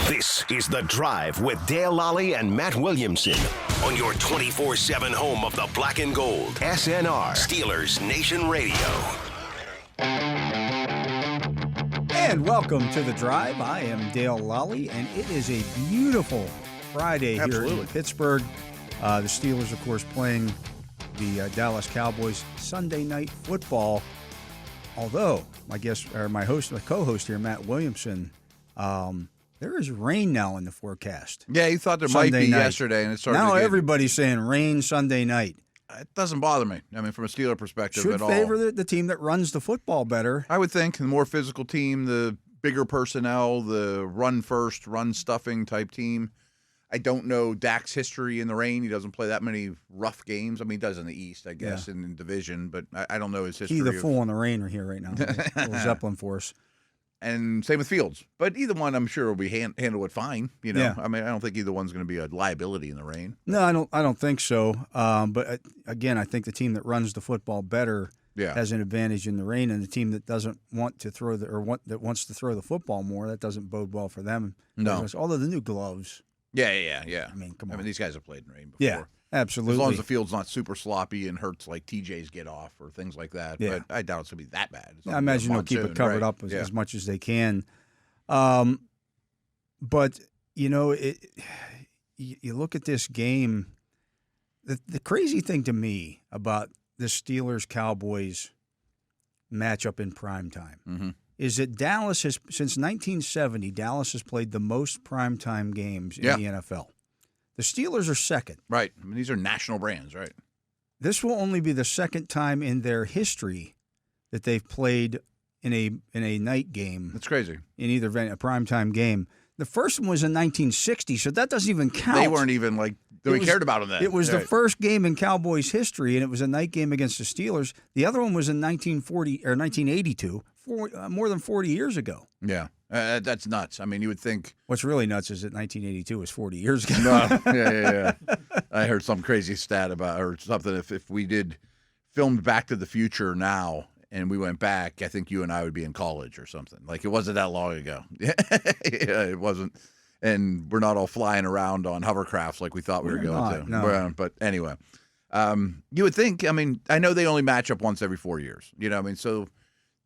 This is The Drive with Dale Lolley and Matt Williamson on your 24/7 home of the black and gold. SNR, Steelers Nation Radio. And welcome to The Drive. I am Dale Lolley, and it is a beautiful Friday here in Pittsburgh. The Steelers, of course, playing the Dallas Cowboys Sunday Night Football. Although, my co-host here, Matt Williamson, there is rain now in the forecast. Yeah, you thought there Sunday might be night. yesterday, and it started. Now everybody's saying rain Sunday night. It doesn't bother me. I mean, from a Steeler perspective, Should at all. favor the team that runs the football better. I would think the more physical team, the bigger personnel, the run first, run stuffing type team. I don't know Dak's history in the rain. He doesn't play that many rough games. I mean, he does in the East, I guess, in division, but I don't know his history. He the fool in the rain are here right now. Little Zeppelin force. And same with Fields. But either one, I'm sure, will be handle it fine. You know, Yeah. I mean, I don't think either one's going to be a liability in the rain. No, I don't think so. But again, I think the team that runs the football better has an advantage in the rain, and the team that doesn't want to throw that wants to throw the football more, that doesn't bode well for them. No. Although the new gloves. Yeah. I mean, come on. I mean, these guys have played in rain before. Yeah, absolutely. As long as the field's not super sloppy and hurts like TJ's get off or things like that. Yeah. But I doubt it's going to be that bad. I imagine they'll keep it covered up as much as they can. But, you know, you look at this game, the crazy thing to me about the Steelers-Cowboys matchup in primetime is that Dallas has, since 1970, Dallas has played the most primetime games in the NFL. The Steelers are second. Right. I mean, these are national brands, right? This will only be the second time in their history that they've played in a night game. That's crazy. In either event, a primetime game. The first one was in 1960, so that doesn't even count. They weren't even nobody cared about them then. It was the first game in Cowboys history, and it was a night game against the Steelers. The other one was in 1982, more than 40 years ago. Yeah, that's nuts. I mean, you would think. What's really nuts is that 1982 was 40 years ago. No, yeah. I heard some crazy stat about or something. If we did filmed Back to the Future now and we went back, I think you and I would be in college or something. Like it wasn't that long ago. Yeah, it wasn't. And we're not all flying around on hovercrafts like we thought we were going to. No. But anyway, you would think. I mean, I know they only match up once every 4 years. You know, I mean, so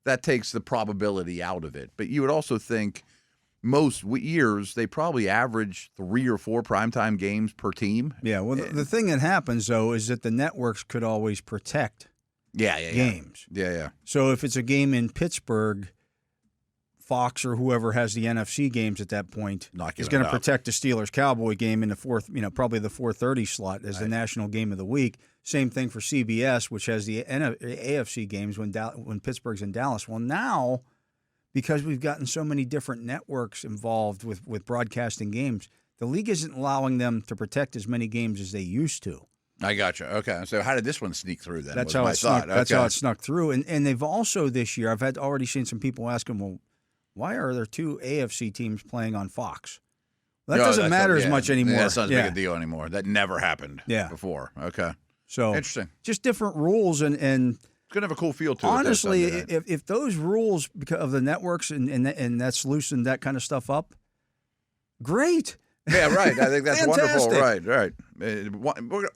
that takes the probability out of it. But you would also think most years they probably average 3 or 4 primetime games per team. Yeah. Well, the thing that happens though is that the networks could always protect. Games. Yeah. So if it's a game in Pittsburgh, Fox or whoever has the NFC games at that point is going to protect the Steelers-Cowboy game in the probably the 4:30 slot as the national game of the week. Same thing for CBS, which has the AFC games when Pittsburgh's in Dallas. Well, now, because we've gotten so many different networks involved with broadcasting games, the league isn't allowing them to protect as many games as they used to. I gotcha. Okay, so how did this one sneak through then? That's how it snuck. That's how it snuck through. And they've also this year, I've already seen some people ask them, well, why are there 2 AFC teams playing on Fox? Well, that doesn't matter as much anymore. Yeah, that's not as big a deal anymore. That never happened before. Okay. So interesting. Just different rules and it's going to have a cool feel to it. Honestly, if those rules because of the networks and that's loosened that kind of stuff up, great. Yeah, right. I think that's wonderful. Right.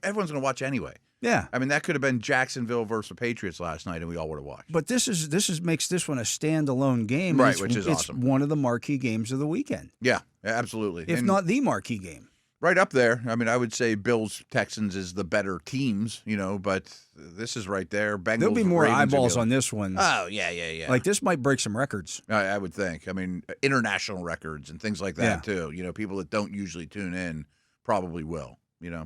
Everyone's going to watch anyway. Yeah. I mean, that could have been Jacksonville versus the Patriots last night, and we all would have watched. But this makes this one a standalone game. Right, which is awesome. It's one of the marquee games of the weekend. Yeah, absolutely. If not the marquee game. Right up there. I mean, I would say Bills-Texans is the better teams, but this is right there. Bengals, there'll be more Ravens eyeballs on this one. Oh, yeah. Like, this might break some records. I would think. I mean, international records and things like that, too. People that don't usually tune in probably will.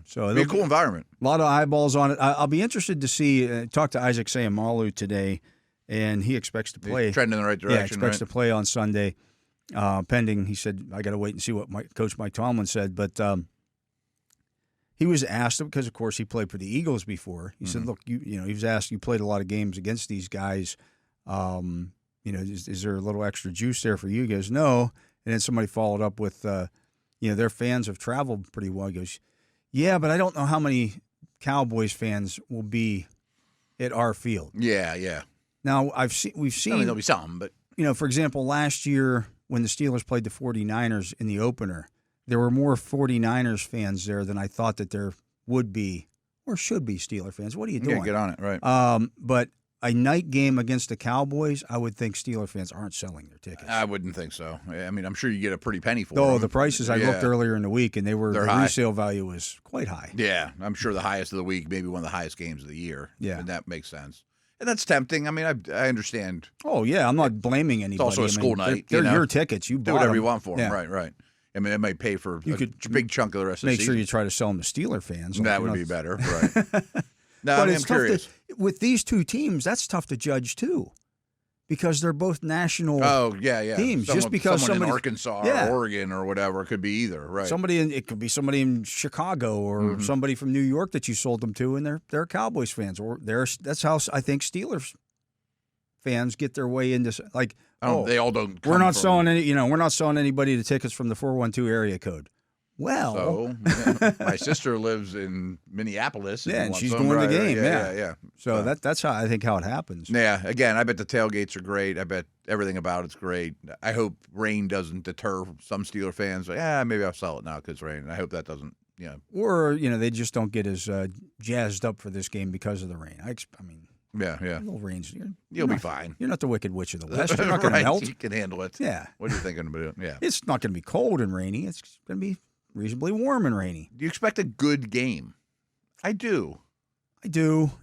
So it'll be a cool environment. A lot of eyeballs on it. I'll be interested to see. Talk to Isaac Sayamalu today, and he expects to play. He's trending in the right direction. Yeah, expects to play on Sunday, pending. He said, "I got to wait and see what Coach Mike Tomlin said." But he was asked because, of course, he played for the Eagles before. He said, "Look, he was asked. You played a lot of games against these guys. Is there a little extra juice there for you?" He goes, "No." And then somebody followed up with, their fans have traveled pretty well. He goes, "Yeah, but I don't know how many Cowboys fans will be at our field." Yeah. Now we've seen. I mean, there'll be some, but for example, last year when the Steelers played the 49ers in the opener, there were more 49ers fans there than I thought that there would be or should be Steeler fans. What are you doing? Yeah, get on it, right. But a night game against the Cowboys, I would think Steeler fans aren't selling their tickets. I wouldn't think so. I mean, I'm sure you get a pretty penny for them. Oh, the prices, I looked earlier in the week, and the resale value was quite high. Yeah, I'm sure the highest of the week, maybe one of the highest games of the year. Yeah. And that makes sense. And that's tempting. I mean, I understand. Oh, yeah, I'm not blaming anybody. It's also a school night. They're your tickets. You do whatever you want for them. Yeah. Right. I mean, it might pay for a big chunk of the rest of the season. Make sure you try to sell them to Steeler fans. That would be better, right. No, but I'm curious. With these two teams, that's tough to judge, too, because they're both national teams. Just because someone in Arkansas or Oregon or whatever, it could be either, right? It could be somebody in Chicago or somebody from New York that you sold them to, and they're Cowboys fans. Or that's how I think Steelers fans get their way into they all don't. We're not selling we're not selling anybody the tickets from the 412 area code. Well, so my sister lives in Minneapolis, and she's going to the game. Yeah. So that's how it happens. Yeah. Again, I bet the tailgates are great. I bet everything about it's great. I hope rain doesn't deter some Steeler fans. Maybe I'll sell it now because rain. I hope that doesn't. Or they just don't get as jazzed up for this game because of the rain. I mean. Yeah. A little rains. You'll be fine. You're not the Wicked Witch of the West. You're not going to melt. You can handle it. Yeah. What are you thinking about? Yeah. It's not going to be cold and rainy. It's going to be reasonably warm and rainy. Do you expect a good game? I do.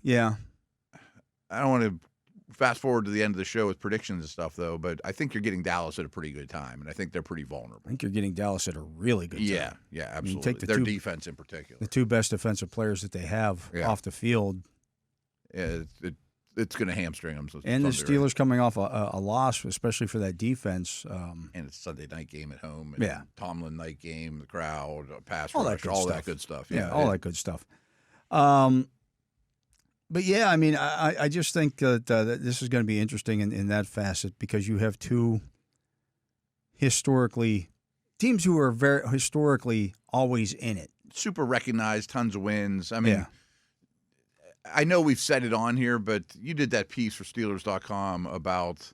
Yeah. I don't want to fast forward to the end of the show with predictions and stuff, though, but I think you're getting Dallas at a pretty good time, and I think they're pretty vulnerable. I think you're getting Dallas at a really good time. Yeah, absolutely. I mean, take their defense in particular. The two best defensive players that they have off the field. Yeah, it's going to hamstring them. And the Steelers coming off a loss, especially for that defense. And it's Sunday night game at home. And Tomlin night game, the crowd, pass rush, that good stuff. Yeah, all that good stuff. But, yeah, I mean, I just think that this is going to be interesting in that facet because you have two teams who are very historically always in it. Super recognized, tons of wins. I mean, I know we've said it on here, but you did that piece for Steelers.com about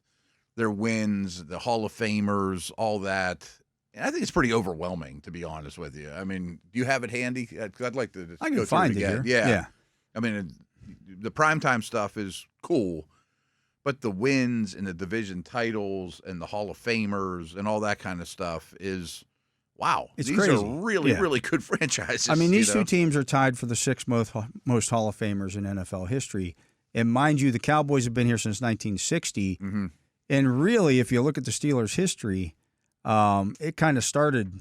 their wins, the Hall of Famers, all that. And I think it's pretty overwhelming, to be honest with you. I mean, do you have it handy? I'd like to I can go find through it again. Yeah. I mean, the primetime stuff is cool, but the wins and the division titles and the Hall of Famers and all that kind of stuff is – wow, it's these crazy. are really, really good franchises. I mean, these two teams are tied for the sixth most Hall of Famers in NFL history. And mind you, the Cowboys have been here since 1960. Mm-hmm. And really, if you look at the Steelers' history, it kind of started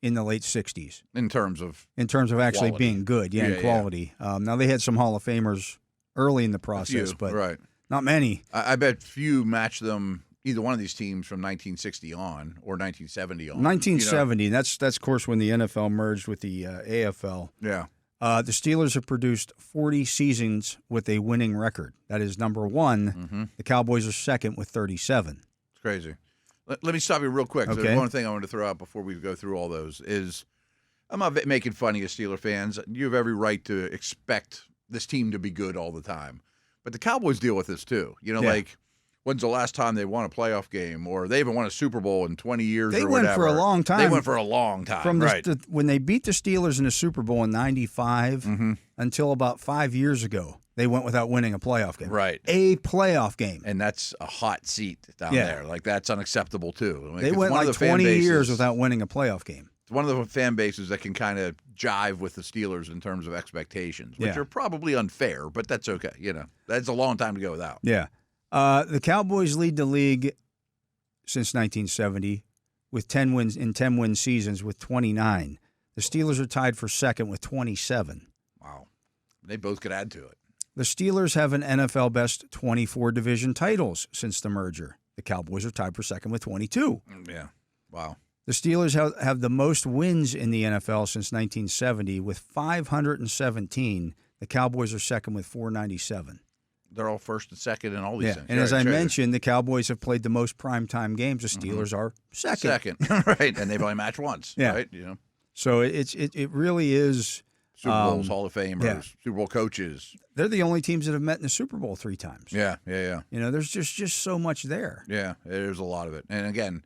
in the late 60s. In terms of actually quality. Being good, and quality. Now, they had some Hall of Famers early in the process, but not many. I bet few match them. Either one of these teams from 1960 on or 1970 on. 1970, that's of course when the NFL merged with the AFL. Yeah. The Steelers have produced 40 seasons with a winning record. That is number one. Mm-hmm. The Cowboys are second with 37. It's crazy. Let me stop you real quick. Okay. There's one thing I wanted to throw out before we go through all those is I'm not making fun of you Steeler fans. You have every right to expect this team to be good all the time. But the Cowboys deal with this too. Like – when's the last time they won a playoff game, or they haven't won a Super Bowl in 20 years or whatever? They went for a long time. They went for a long time, when they beat the Steelers in the Super Bowl in 95 until about 5 years ago, they went without winning a playoff game. Right. A playoff game. And that's a hot seat down there. Like, that's unacceptable, too. They went like 20 years without winning a playoff game. It's one of the fan bases that can kind of jive with the Steelers in terms of expectations, which are probably unfair, but that's okay. That's a long time to go without. Yeah. The Cowboys lead the league since 1970 with 10 win seasons with 29. The Steelers are tied for second with 27. Wow. They both could add to it. The Steelers have an NFL best 24 division titles since the merger. The Cowboys are tied for second with 22. Yeah. Wow. The Steelers have the most wins in the NFL since 1970 with 517. The Cowboys are second with 497. They're all first and second in all these things. And as I mentioned, the Cowboys have played the most primetime games. The Steelers are second. Right. And they've only matched once, right? So it really is Super Bowls, Hall of Famers, Super Bowl coaches. They're the only teams that have met in the Super Bowl 3 times. Yeah. There's just so much there. Yeah, there's a lot of it. And again,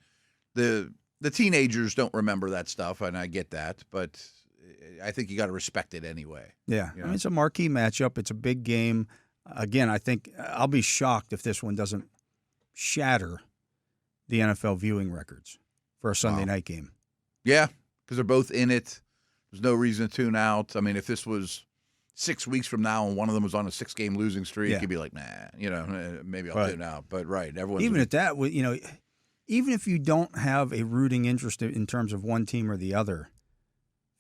the teenagers don't remember that stuff, and I get that, but I think you got to respect it anyway. Yeah, you know? I mean, it's a marquee matchup. It's a big game. Again, I think I'll be shocked if this one doesn't shatter the NFL viewing records for a Sunday night game. Yeah, because they're both in it. There's no reason to tune out. I mean, if this was 6 weeks from now and one of them was on a 6-game losing streak, you'd be like, nah, maybe I'll tune out. But everyone's even at that, even if you don't have a rooting interest in terms of one team or the other,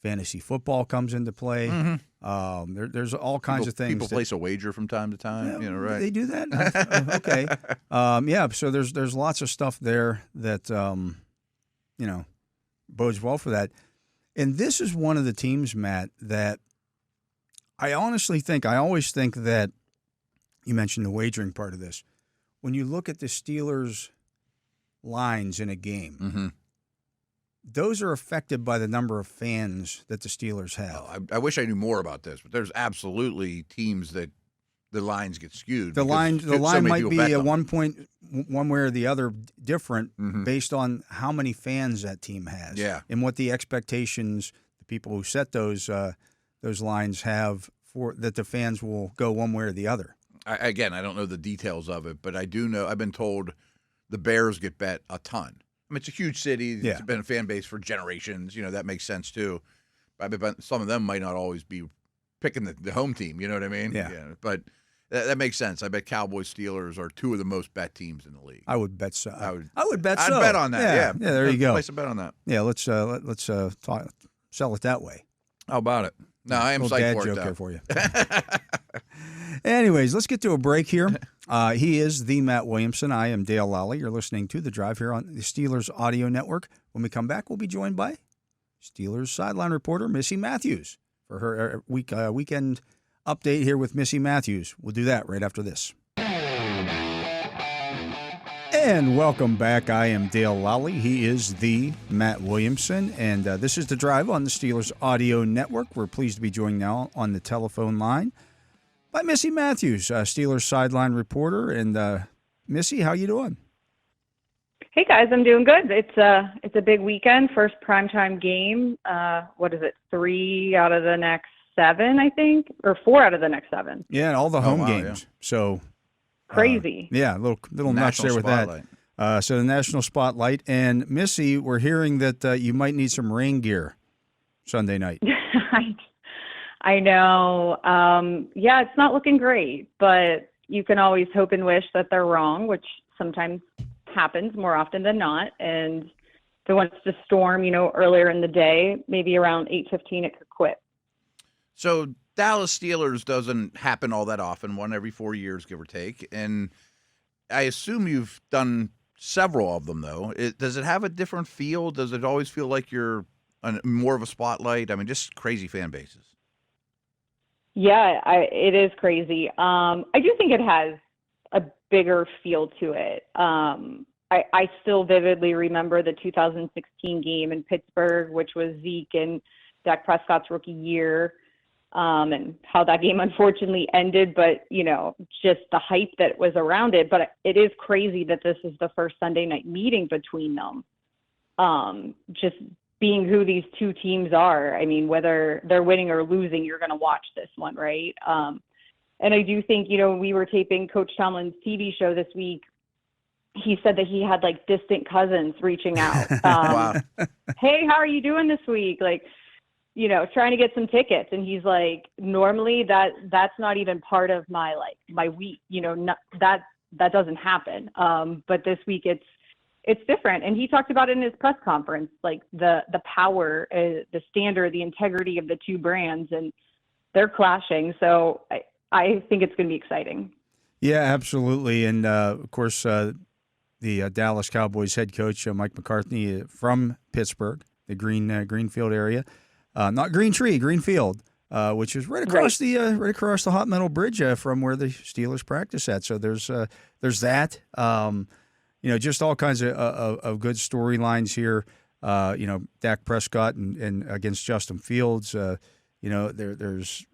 fantasy football comes into play. Mm-hmm. There's all kinds of things. People place a wager from time to time. Right? They do that. Okay. So there's lots of stuff there that bodes well for that. And this is one of the teams, Matt, that I always think that you mentioned the wagering part of this. When you look at the Steelers' lines in a game, those are affected by the number of fans that the Steelers have. Oh, I wish I knew more about this, but there's absolutely teams that the lines get skewed. The line might be a 1 point one way or the other different based on how many fans that team has. Yeah. And what the expectations the people who set those lines have for that the fans will go one way or the other. I don't know the details of it, but I do know I've been told the Bears get bet a ton. I mean, it's a huge city. It's been a fan base for generations. That makes sense too. But some of them might not always be picking the home team. You know what I mean? Yeah. But that makes sense. I bet Cowboys, Steelers are two of the most bet teams in the league. I would bet so. I would bet so. I'd bet on that. Yeah. There you go. Place a bet on that. Yeah. Let's talk, sell it that way. How about it? No, I am psyched for it. Joke there for you. Anyways, let's get to a break here. He is the Matt Williamson. I am Dale Lolley. You're listening to The Drive here on the Steelers Audio Network. When we come back, we'll be joined by Steelers sideline reporter Missi Matthews for her weekend update here with Missi Matthews. We'll do that right after this. And welcome back. I am Dale Lolley. He is the Matt Williamson. And this is The Drive on the Steelers Audio Network. We're pleased to be joined now on the telephone line by Missi Matthews, Steelers sideline reporter. And Missi, how you doing? Hey guys, I'm doing good. It's a big weekend, first primetime game. What is it? 3 out of the next 7, I think, or 4 out of the next 7. Yeah, and all the home games. Yeah. So crazy. A little nuts there with spotlight. That. So the national spotlight. And Missi, we're hearing that you might need some rain gear Sunday night. I know. It's not looking great, but you can always hope and wish that they're wrong, which sometimes happens more often than not. And if it wants to storm, earlier in the day, maybe around 8:15, it could quit. So Dallas Steelers doesn't happen all that often, one every 4 years, give or take. And I assume you've done several of them, though. Does it have a different feel? Does it always feel like you're more of a spotlight? I mean, just crazy fan bases. Yeah, it is crazy. I do think it has a bigger feel to it. I still vividly remember the 2016 game in Pittsburgh, which was Zeke and Dak Prescott's rookie year, and how that game unfortunately ended. But, just the hype that was around it. But it is crazy that this is the first Sunday night meeting between them. Just being who these two teams are. I mean, whether they're winning or losing, you're going to watch this one, right? And I do think, we were taping Coach Tomlin's TV show this week. He said that he had distant cousins reaching out. Wow. Hey, how are you doing this week? Trying to get some tickets. And he's like, normally that's not even part of my week, that doesn't happen. But this week it's different. And he talked about it in his press conference, the power, the standard, the integrity of the two brands, and they're clashing. So I think it's going to be exciting. Yeah, absolutely. And of course, the Dallas Cowboys head coach, Mike McCarthy, from Pittsburgh, the Greenfield area, not Greenfield, which is right across the Hot Metal Bridge from where the Steelers practice at. So there's that. Just all kinds of good storylines here. Dak Prescott and against Justin Fields. There's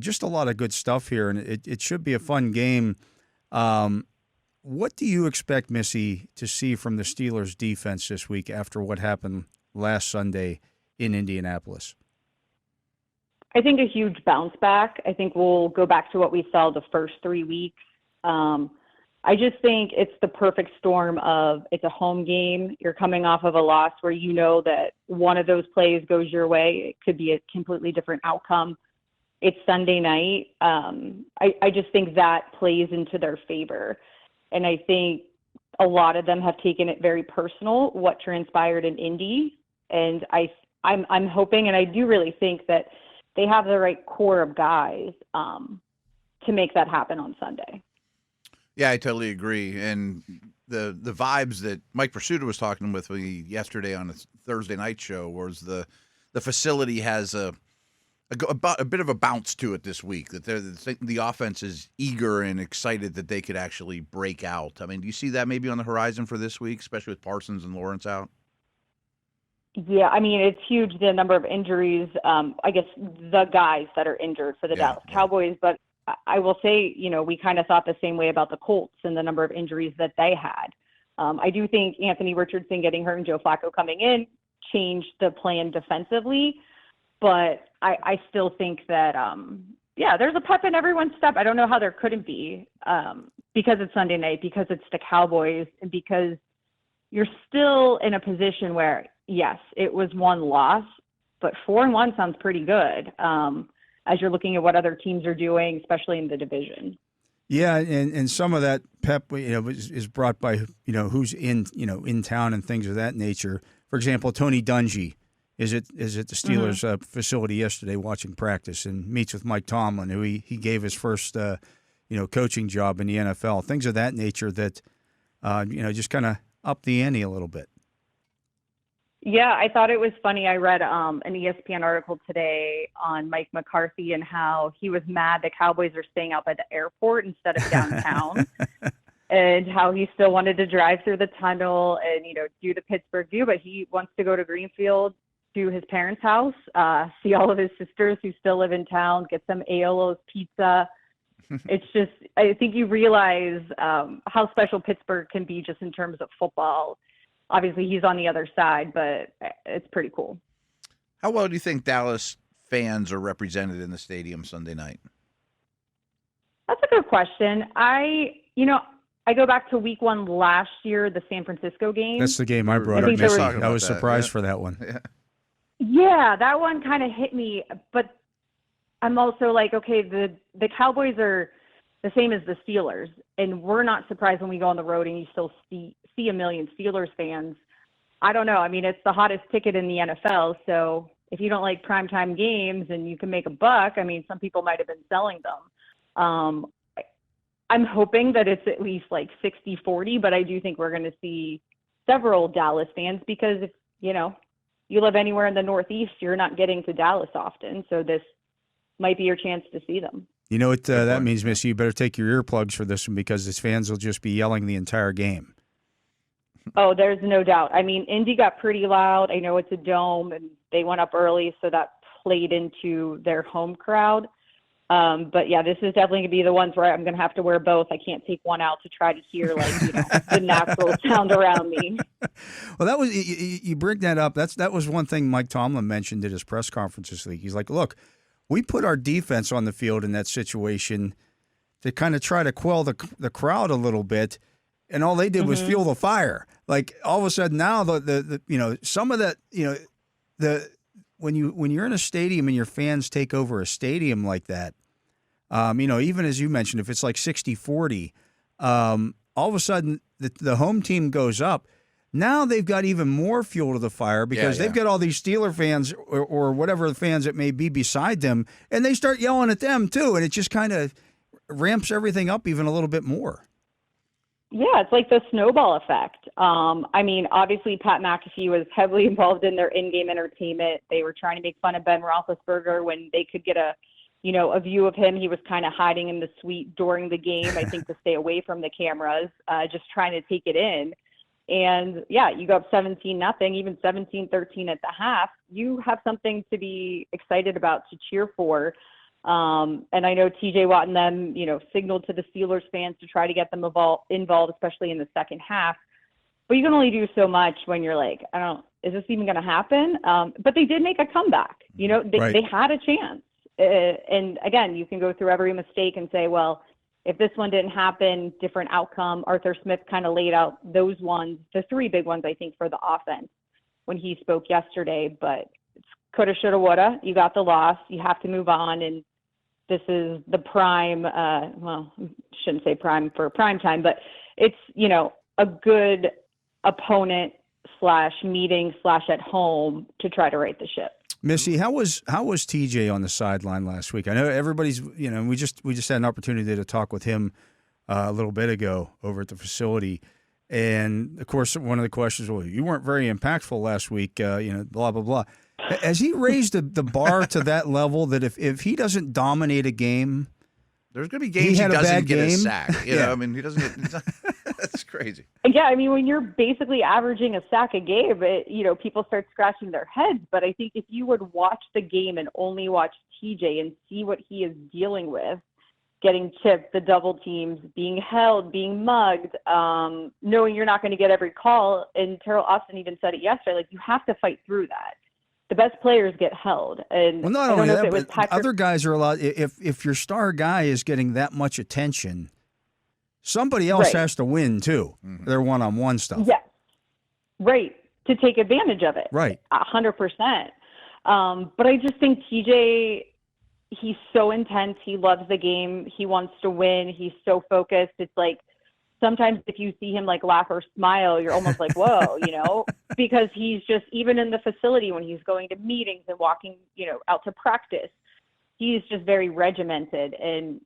just a lot of good stuff here, and it should be a fun game. What do you expect, Missy, to see from the Steelers' defense this week after what happened last Sunday in Indianapolis? I think a huge bounce back. I think we'll go back to what we saw the first 3 weeks. I just think it's the perfect storm of it's a home game. You're coming off of a loss where you know that one of those plays goes your way. It could be a completely different outcome. It's Sunday night. I just think that plays into their favor. And I think a lot of them have taken it very personal, what transpired in Indy. And I'm hoping, and I do really think that they have the right core of guys to make that happen on Sunday. Yeah, I totally agree. And the vibes that Mike Pursuta was talking with me yesterday on a Thursday night show was the facility has a bit of a bounce to it this week, that the offense is eager and excited that they could actually break out. I mean, do you see that maybe on the horizon for this week, especially with Parsons and Lawrence out? Yeah, I mean, it's huge, the number of injuries, I guess the guys that are injured for the Dallas Cowboys. But I will say, we kind of thought the same way about the Colts and the number of injuries that they had. I do think Anthony Richardson getting hurt and Joe Flacco coming in changed the plan defensively. But I still think that, there's a pep in everyone's step. I don't know how there couldn't be because it's Sunday night, because it's the Cowboys, and because you're still in a position where, yes, it was one loss, but 4-1 sounds pretty good as you're looking at what other teams are doing, especially in the division. Yeah, and some of that pep, is brought by, who's in town and things of that nature. For example, Tony Dungy is at the Steelers facility yesterday watching practice and meets with Mike Tomlin, who he gave his first coaching job in the NFL. Things of that nature that just kind of up the ante a little bit. Yeah, I thought it was funny. I read an ESPN article today on Mike McCarthy and how he was mad the Cowboys are staying out by the airport instead of downtown, and how he still wanted to drive through the tunnel and do the Pittsburgh view, but he wants to go to Greenfield to his parents' house, see all of his sisters who still live in town, get some Aiolo's pizza. It's just, I think you realize how special Pittsburgh can be just in terms of football. Obviously, he's on the other side, but it's pretty cool. How well do you think Dallas fans are represented in the stadium Sunday night? That's a good question. I go back to week 1 last year, the San Francisco game. That's the game I brought up, Missy. I was surprised for that one. Yeah, that one kind of hit me, but I'm also like, okay, the Cowboys are the same as the Steelers, and we're not surprised when we go on the road and you still see a million Steelers fans. I don't know. I mean, it's the hottest ticket in the NFL, so if you don't like primetime games and you can make a buck, I mean, some people might have been selling them. I'm hoping that it's at least like 60-40, but I do think we're going to see several Dallas fans because if, you live anywhere in the Northeast, you're not getting to Dallas often, so this might be your chance to see them. You know what that means, Missy? You better take your earplugs for this one because his fans will just be yelling the entire game. Oh, there's no doubt. I mean, Indy got pretty loud. I know it's a dome, and they went up early, so that played into their home crowd. But, yeah, this is definitely going to be the ones where I'm going to have to wear both. I can't take one out to try to hear, the natural sound around me. Well, that was you bring that up. That was one thing Mike Tomlin mentioned at his press conference this week. He's like, look, we put our defense on the field in that situation to kind of try to quell the crowd a little bit, and all they did was fuel the fire. Like all of a sudden now, the some of that, when you're in a stadium and your fans take over a stadium like that, even as you mentioned, if it's like 60-40, all of a sudden the home team goes up. Now they've got even more fuel to the fire because they've got all these Steeler fans or whatever fans it may be beside them, and they start yelling at them too, and it just kind of ramps everything up even a little bit more. Yeah, it's like the snowball effect. I mean, obviously Pat McAfee was heavily involved in their in-game entertainment. They were trying to make fun of Ben Roethlisberger when they could get a view of him. He was kind of hiding in the suite during the game, I think, to stay away from the cameras, just trying to take it in. And, yeah, you go up 17-0, even 17-13 at the half. You have something to be excited about, to cheer for. And I know TJ Watt and them, signaled to the Steelers fans to try to get them involved, especially in the second half. But you can only do so much when you're like, is this even going to happen? But they did make a comeback. They had a chance. And again, you can go through every mistake and say, well, if this one didn't happen, different outcome. Arthur Smith kind of laid out those ones, the three big ones, I think, for the offense when he spoke yesterday. But it's coulda, shoulda, woulda. You got the loss. You have to move on. And this is the prime, well, shouldn't say prime for prime time, but it's, a good opponent / meeting / at home to try to right the ship. Missy, how was TJ on the sideline last week? I know everybody's, we just had an opportunity to talk with him a little bit ago over at the facility. And, of course, one of the questions was, you weren't very impactful last week, blah, blah, blah. Has he raised the bar to that level that if he doesn't dominate a game, there's going to be games he doesn't get a sack. He doesn't get – that's crazy. Yeah, when you're basically averaging a sack a game, people start scratching their heads. But I think if you would watch the game and only watch TJ and see what he is dealing with, getting chipped, the double teams, being held, being mugged, knowing you're not going to get every call. And Terrell Austin even said it yesterday, you have to fight through that. The best players get held. And well, not only that, but other guys are allowed. If your star guy is getting that much attention, somebody else has to win too. Mm-hmm. Their one-on-one stuff. Yes, right, to take advantage of it. Right, 100%. But I just think TJ, he's so intense. He loves the game. He wants to win. He's so focused. It's like, sometimes if you see him laugh or smile, you're almost like, whoa, because he's just, even in the facility when he's going to meetings and walking, out to practice, he's just very regimented and,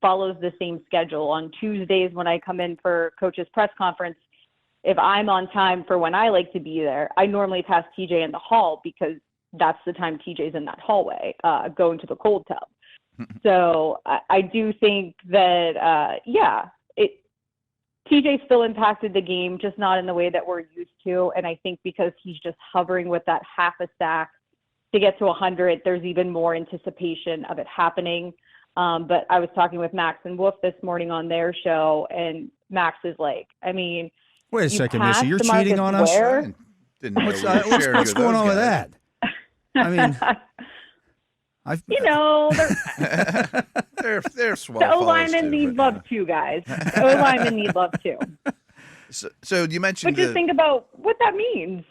follows the same schedule. On Tuesdays when I come in for coach's press conference, if I'm on time for when I like to be there, I normally pass TJ in the hall because that's the time TJ's in that hallway, going to the cold tub. So I do think that, TJ still impacted the game, just not in the way that we're used to. And I think because he's just hovering with that half a sack to get to 100, there's even more anticipation of it happening. But I was talking with Max and Wolf this morning on their show, and Max is like, wait a second, Missy, you're cheating on us? What's going on with that? They're swell. The O-linemen need love too, guys. The O-linemen need love too. So you mentioned, but just think about what that means.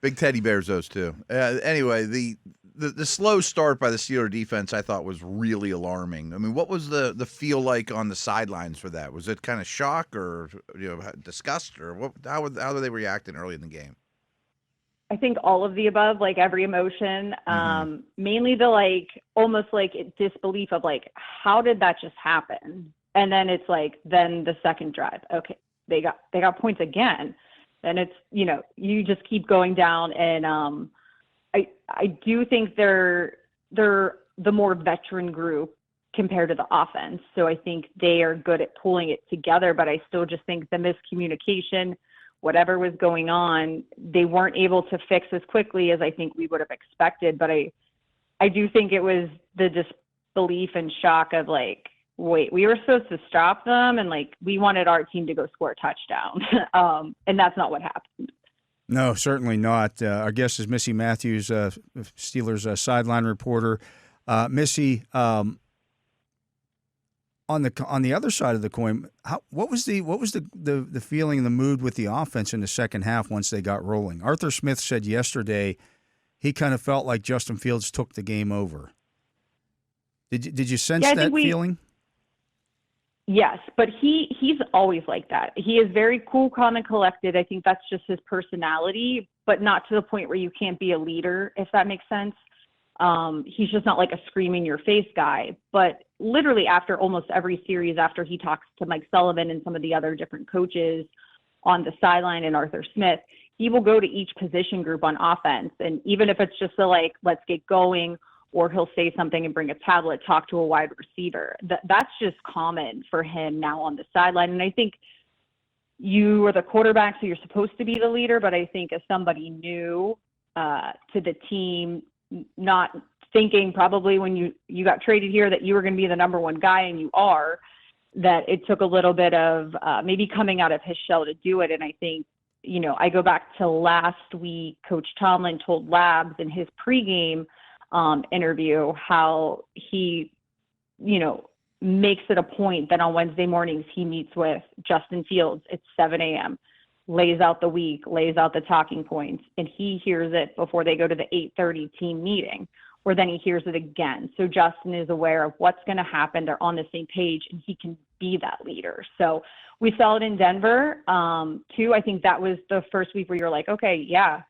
Big teddy bears, those two. Anyway, the slow start by the Steeler defense I thought was really alarming. What was the feel like on the sidelines for that? Was it kind of shock or disgust, or what? How were they reacting early in the game? I think all of the above, every emotion, mainly the almost disbelief of how did that just happen? And then it's then the second drive, okay, they got points again. And it's, you just keep going down. And I do think they're the more veteran group compared to the offense. So I think they are good at pulling it together, but I still just think the miscommunication, whatever was going on, they weren't able to fix as quickly as I think we would have expected. But I do think it was the disbelief and shock of wait, we were supposed to stop them, and we wanted our team to go score a touchdown. And that's not what happened. No, certainly not. Our guest is Missi Matthews, Steelers sideline reporter. Missy, on the other side of the coin, what was the feeling and the mood with the offense in the second half once they got rolling? Arthur Smith said yesterday he kind of felt like Justin Fields took the game over. Did you sense that feeling? Yes, but he's always like that. He is very cool, calm, and collected. I think that's just his personality, but not to the point where you can't be a leader, if that makes sense. He's just not a screaming your face guy. But literally after almost every series, after he talks to Mike Sullivan and some of the other different coaches on the sideline and Arthur Smith, he will go to each position group on offense. And even if it's just let's get going, or he'll say something and bring a tablet, talk to a wide receiver. That's just common for him now on the sideline. And I think you are the quarterback, so you're supposed to be the leader. But I think as somebody new to the team, not thinking probably when you got traded here that you were going to be the number one guy, and you are, that it took a little bit of maybe coming out of his shell to do it. And I think, I go back to last week, Coach Tomlin told Labs in his pregame interview how he, makes it a point that on Wednesday mornings he meets with Justin Fields at 7 a.m., lays out the week, lays out the talking points, and he hears it before they go to the 8:30 team meeting, or then he hears it again. So Justin is aware of what's going to happen. They're on the same page, and he can be that leader. So we saw it in Denver, too. I think that was the first week where you're like, okay, yeah,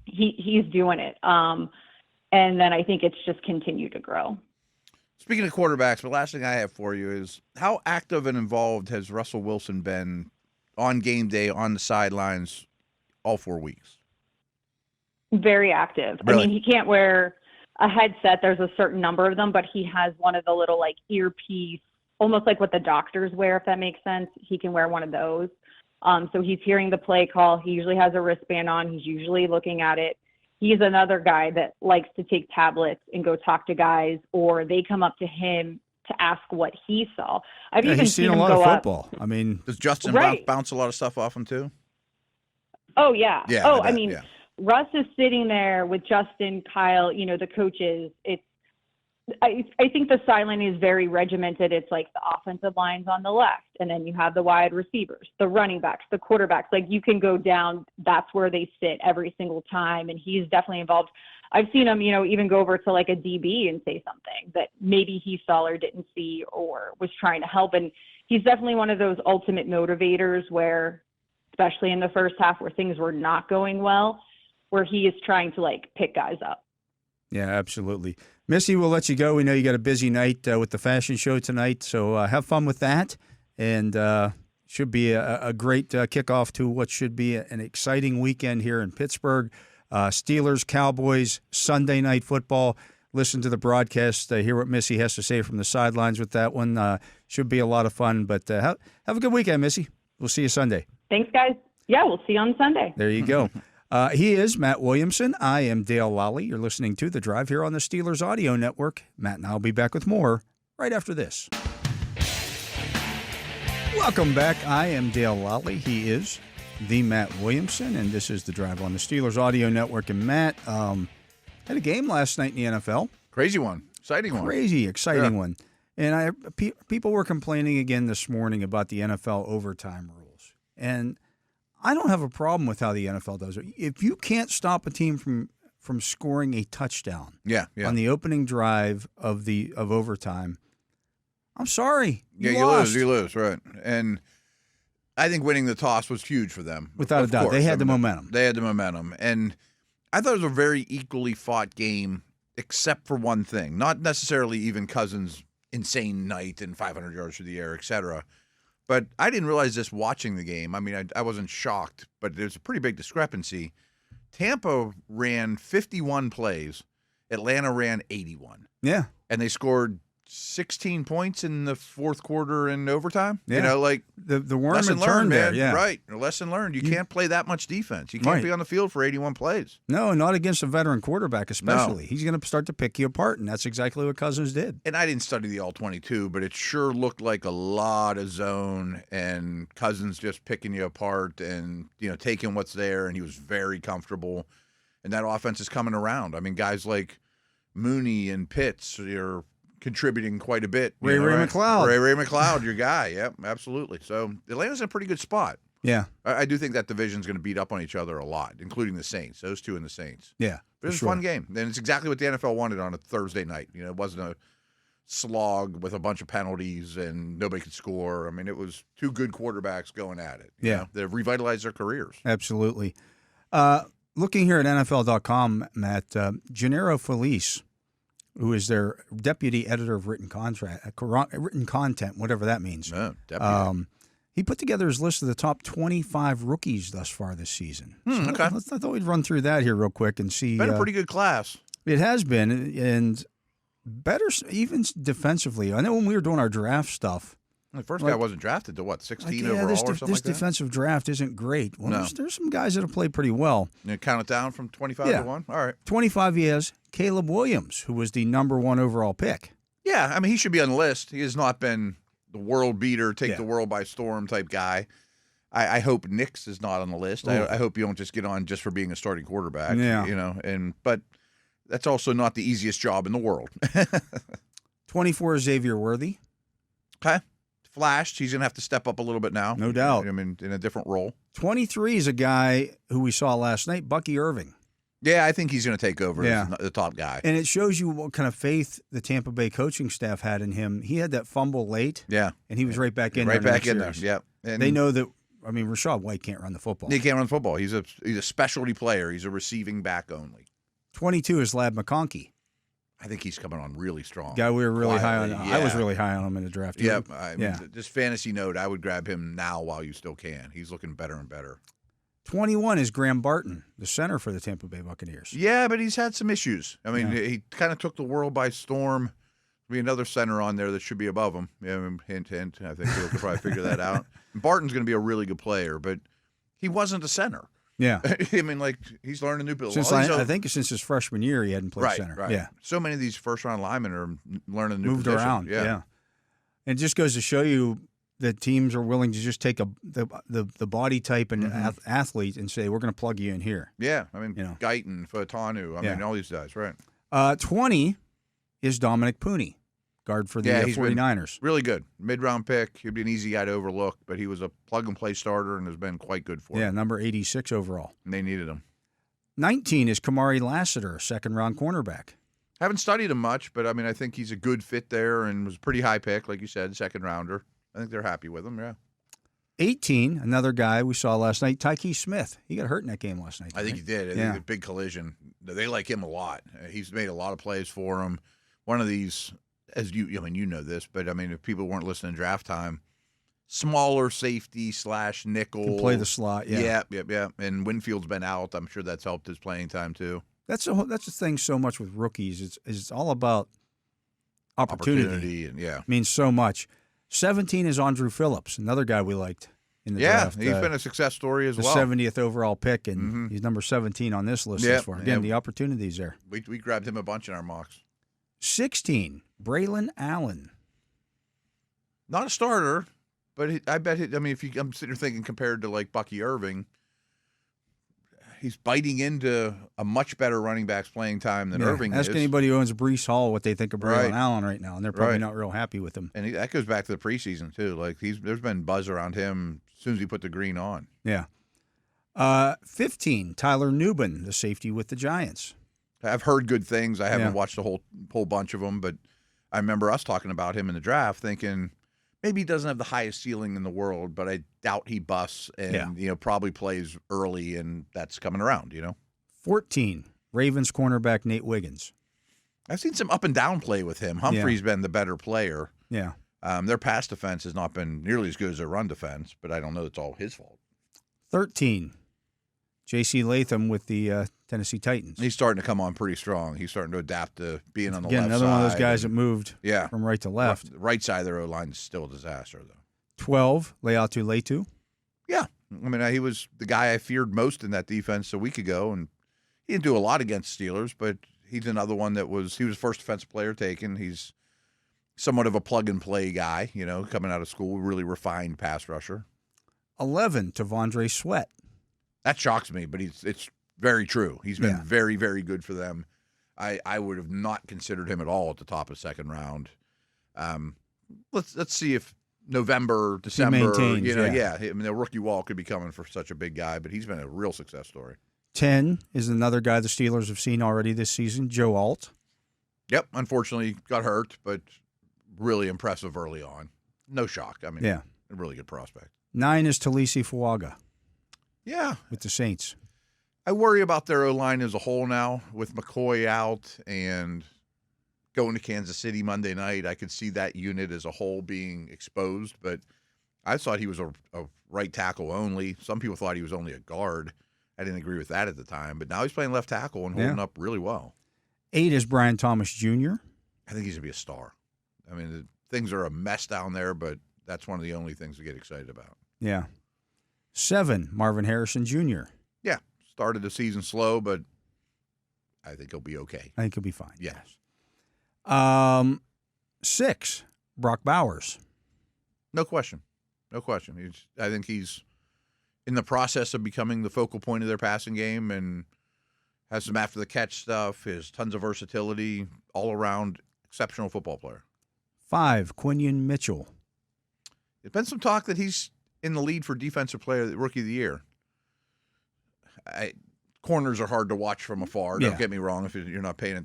he's doing it. And then I think it's just continued to grow. Speaking of quarterbacks, the last thing I have for you is how active and involved has Russell Wilson been on game day, on the sidelines, all 4 weeks? Very active. Really? I mean, he can't wear a headset. There's a certain number of them, but he has one of the little earpiece, almost like what the doctors wear, if that makes sense. He can wear one of those. So he's hearing the play call. He usually has a wristband on. He's usually looking at it. He's another guy that likes to take tablets and go talk to guys, or they come up to him to ask what he saw. I've even seen a lot of football. I mean, does Justin bounce a lot of stuff off him too? Oh yeah. Yeah. Oh, I mean, Russ is sitting there with Justin, Kyle, the coaches. I think the sideline is very regimented. It's like the offensive line's on the left, and then you have the wide receivers, the running backs, the quarterbacks. Like, you can go down. That's where they sit every single time, and he's definitely involved. I've seen him, even go over to a DB and say something that maybe he saw or didn't see or was trying to help. And he's definitely one of those ultimate motivators where, especially in the first half where things were not going well, where he is trying to pick guys up. Yeah, absolutely. Missy, we'll let you go. We know you got a busy night with the fashion show tonight, so have fun with that. And should be a great kickoff to what should be an exciting weekend here in Pittsburgh. Steelers-Cowboys, Sunday Night Football. Listen to the broadcast, hear what Missy has to say from the sidelines with that one. Should be a lot of fun. But have a good weekend, Missy. We'll see you Sunday. Thanks, guys. Yeah, we'll see you on Sunday. There you go. He is Matt Williamson. I am Dale Lolley. You're listening to The Drive here on the Steelers Audio Network. Matt and I will be back with more right after this. Welcome back. I am Dale Lolley. He is the Matt Williamson, and this is The Drive on the Steelers Audio Network. And Matt had a game last night in the NFL. Crazy one. Exciting one. Crazy, exciting one. And people were complaining again this morning about the NFL overtime rules. And I don't have a problem with how the NFL does it. If you can't stop a team from scoring a touchdown on the opening drive of overtime, I'm sorry. You lose, right. And I think winning the toss was huge for them. Without a doubt. They had the momentum. They had the momentum. And I thought it was a very equally fought game, except for one thing. Not necessarily even Cousins' insane night and 500 yards through the air, et cetera. But I didn't realize this watching the game. I mean, I wasn't shocked, but there's a pretty big discrepancy. Tampa ran 51 plays. Atlanta ran 81. Yeah. And they scored 16 points in the fourth quarter in overtime. Yeah. The worm lesson turned learned, man. there. Yeah. Right. Lesson learned. You can't play that much defense. You can't be on the field for 81 plays. No, not against a veteran quarterback especially. No. He's going to start to pick you apart, and that's exactly what Cousins did. And I didn't study the All-22, but it sure looked like a lot of zone and Cousins just picking you apart and, taking what's there, and he was very comfortable. And that offense is coming around. I mean, guys like Mooney and Pitts are contributing quite a bit. Ray McLeod. Ray McLeod, your guy. Yep, absolutely. So Atlanta's in a pretty good spot. Yeah. I do think that division's going to beat up on each other a lot, including the Saints, those two and the Saints. Yeah. But it was a fun game. And it's exactly what the NFL wanted on a Thursday night. It wasn't a slog with a bunch of penalties and nobody could score. I mean, it was two good quarterbacks going at it. They've revitalized their careers. Absolutely. Looking here at NFL.com, Matt, Gennaro Felice, who is their deputy editor of written content, whatever that means. He put together his list of the top 25 rookies thus far this season. Okay. I thought we'd run through that here real quick and see. Been a pretty good class. It has been, and better even defensively. I know when we were doing our draft stuff, The first guy wasn't drafted to, what, 16 overall this or something like that? This defensive draft isn't great. Well, No. there's some guys that have played pretty well. You count it down from 25 to 1? All right. 25 years, Caleb Williams, who was the number 1 overall pick. Yeah, I mean, he should be on the list. He has not been the world beater, take the world by storm type guy. I hope Nix is not on the list. I hope you don't just get on just for being a starting quarterback. Yeah. But that's also not the easiest job in the world. 24 is Xavier Worthy. Okay. Flashed. He's going to have to step up a little bit now. No doubt. I mean, in a different role. 23 is a guy who we saw last night, Bucky Irving. Yeah, I think he's going to take over as the top guy. And it shows you what kind of faith the Tampa Bay coaching staff had in him. He had that fumble late. Yeah. And he was right back in there. Right back in there. Yeah. And they know that, I mean, Rashad White can't run the football. He can't run football. He's a specialty player. He's a receiving back only. 22 is Lab McConkey. I think he's coming on really strong. Guy we were really high on. Yeah. I was really high on him in the draft. Yeah, just fantasy note, I would grab him now while you still can. He's looking better and better. 21 is Graham Barton, the center for the Tampa Bay Buccaneers. Yeah, but he's had some issues. I mean, he kind of took the world by storm. There'll be another center on there that should be above him. Yeah, hint, hint. I think we'll probably figure that out. Barton's going to be a really good player, but he wasn't a center. Yeah. I mean, like, he's learning a new build. I think since his freshman year, he hadn't played center. Right. Yeah. So many of these first-round linemen are learning a new Moved position. around. Yeah. And it just goes to show you that teams are willing to just take the body type and athlete and say, we're going to plug you in here. Yeah. I mean, Guyton, Fotanu, I mean, all these guys, right. 20 is Dominic Pooney, guard for the 49ers. Really good. Mid-round pick. He'd be an easy guy to overlook, but he was a plug-and-play starter and has been quite good for them. Yeah, number 86 overall. And they needed him. 19 is Kamari Lassiter, second-round cornerback. Haven't studied him much, but, I mean, I think he's a good fit there and was a pretty high pick, like you said, second-rounder. I think they're happy with him, yeah. 18, another guy we saw last night, Tyke Smith. He got hurt in that game last night. I think he did. I think a big collision. They like him a lot. He's made a lot of plays for him. One of these, you know this, but I mean, if people weren't listening draft time, smaller safety / nickel. Can play the slot, yeah. Yeah. And Winfield's been out. I'm sure that's helped his playing time too. That's the thing so much with rookies. It's all about opportunity. And means so much. 17 is Andrew Phillips, another guy we liked in the draft. Yeah, he's been a success story as well. The 70th overall pick, and he's number 17 on this list as far. Again, the opportunities there. We grabbed him a bunch in our mocks. 16, Braylon Allen. Not a starter, but I bet. I'm sitting here thinking compared to like Bucky Irving, he's biting into a much better running back's playing time than Irving is. Ask anybody who owns Breece Hall what they think of Braylon Allen right now, and they're probably not real happy with him. And that goes back to the preseason too. Like there's been buzz around him as soon as he put the green on. Yeah. 15, Tyler Nubin, the safety with the Giants. I've heard good things. I haven't watched a whole bunch of them, but I remember us talking about him in the draft, thinking maybe he doesn't have the highest ceiling in the world, but I doubt he busts and probably plays early, and that's coming around. 14, Ravens cornerback Nate Wiggins. I've seen some up and down play with him. Humphrey's been the better player. Yeah. Their pass defense has not been nearly as good as their run defense, but I don't know it's all his fault. 13, J.C. Latham with the Tennessee Titans. He's starting to come on pretty strong. He's starting to adapt to being on the left side. Another one of those guys that moved from right to left. The right side of their O-line is still a disaster, though. 12, Leatu Letu. Yeah. I mean, he was the guy I feared most in that defense a week ago, and he didn't do a lot against Steelers, but he's another one he was first defensive player taken. He's somewhat of a plug-and-play guy, coming out of school, really refined pass rusher. 11, Tavondre Sweat. That shocks me, but it's very true. He's been very, very good for them. I would have not considered him at all at the top of second round. Let's see if November, December, maintains, I mean, the rookie wall could be coming for such a big guy, but he's been a real success story. 10 is another guy the Steelers have seen already this season, Joe Alt. Yep, unfortunately got hurt, but really impressive early on. No shock. I mean, a really good prospect. 9 is Talisi Fuaga. Yeah. With the Saints. I worry about their O-line as a whole now with McCoy out and going to Kansas City Monday night. I could see that unit as a whole being exposed, but I thought he was a right tackle only. Some people thought he was only a guard. I didn't agree with that at the time, but now he's playing left tackle and holding up really well. 8 is Brian Thomas Jr. I think he's going to be a star. I mean, things are a mess down there, but that's one of the only things to get excited about. Yeah. 7, Marvin Harrison Jr. Yeah, started the season slow, but I think he'll be okay. I think he'll be fine. Yes. 6, Brock Bowers. No question. No question. I think he's in the process of becoming the focal point of their passing game and has some after-the-catch stuff, has tons of versatility, all-around exceptional football player. 5, Quinion Mitchell. There's been some talk that he's in the lead for Defensive Player, Rookie of the Year. Corners are hard to watch from afar. Don't get me wrong if you're not paying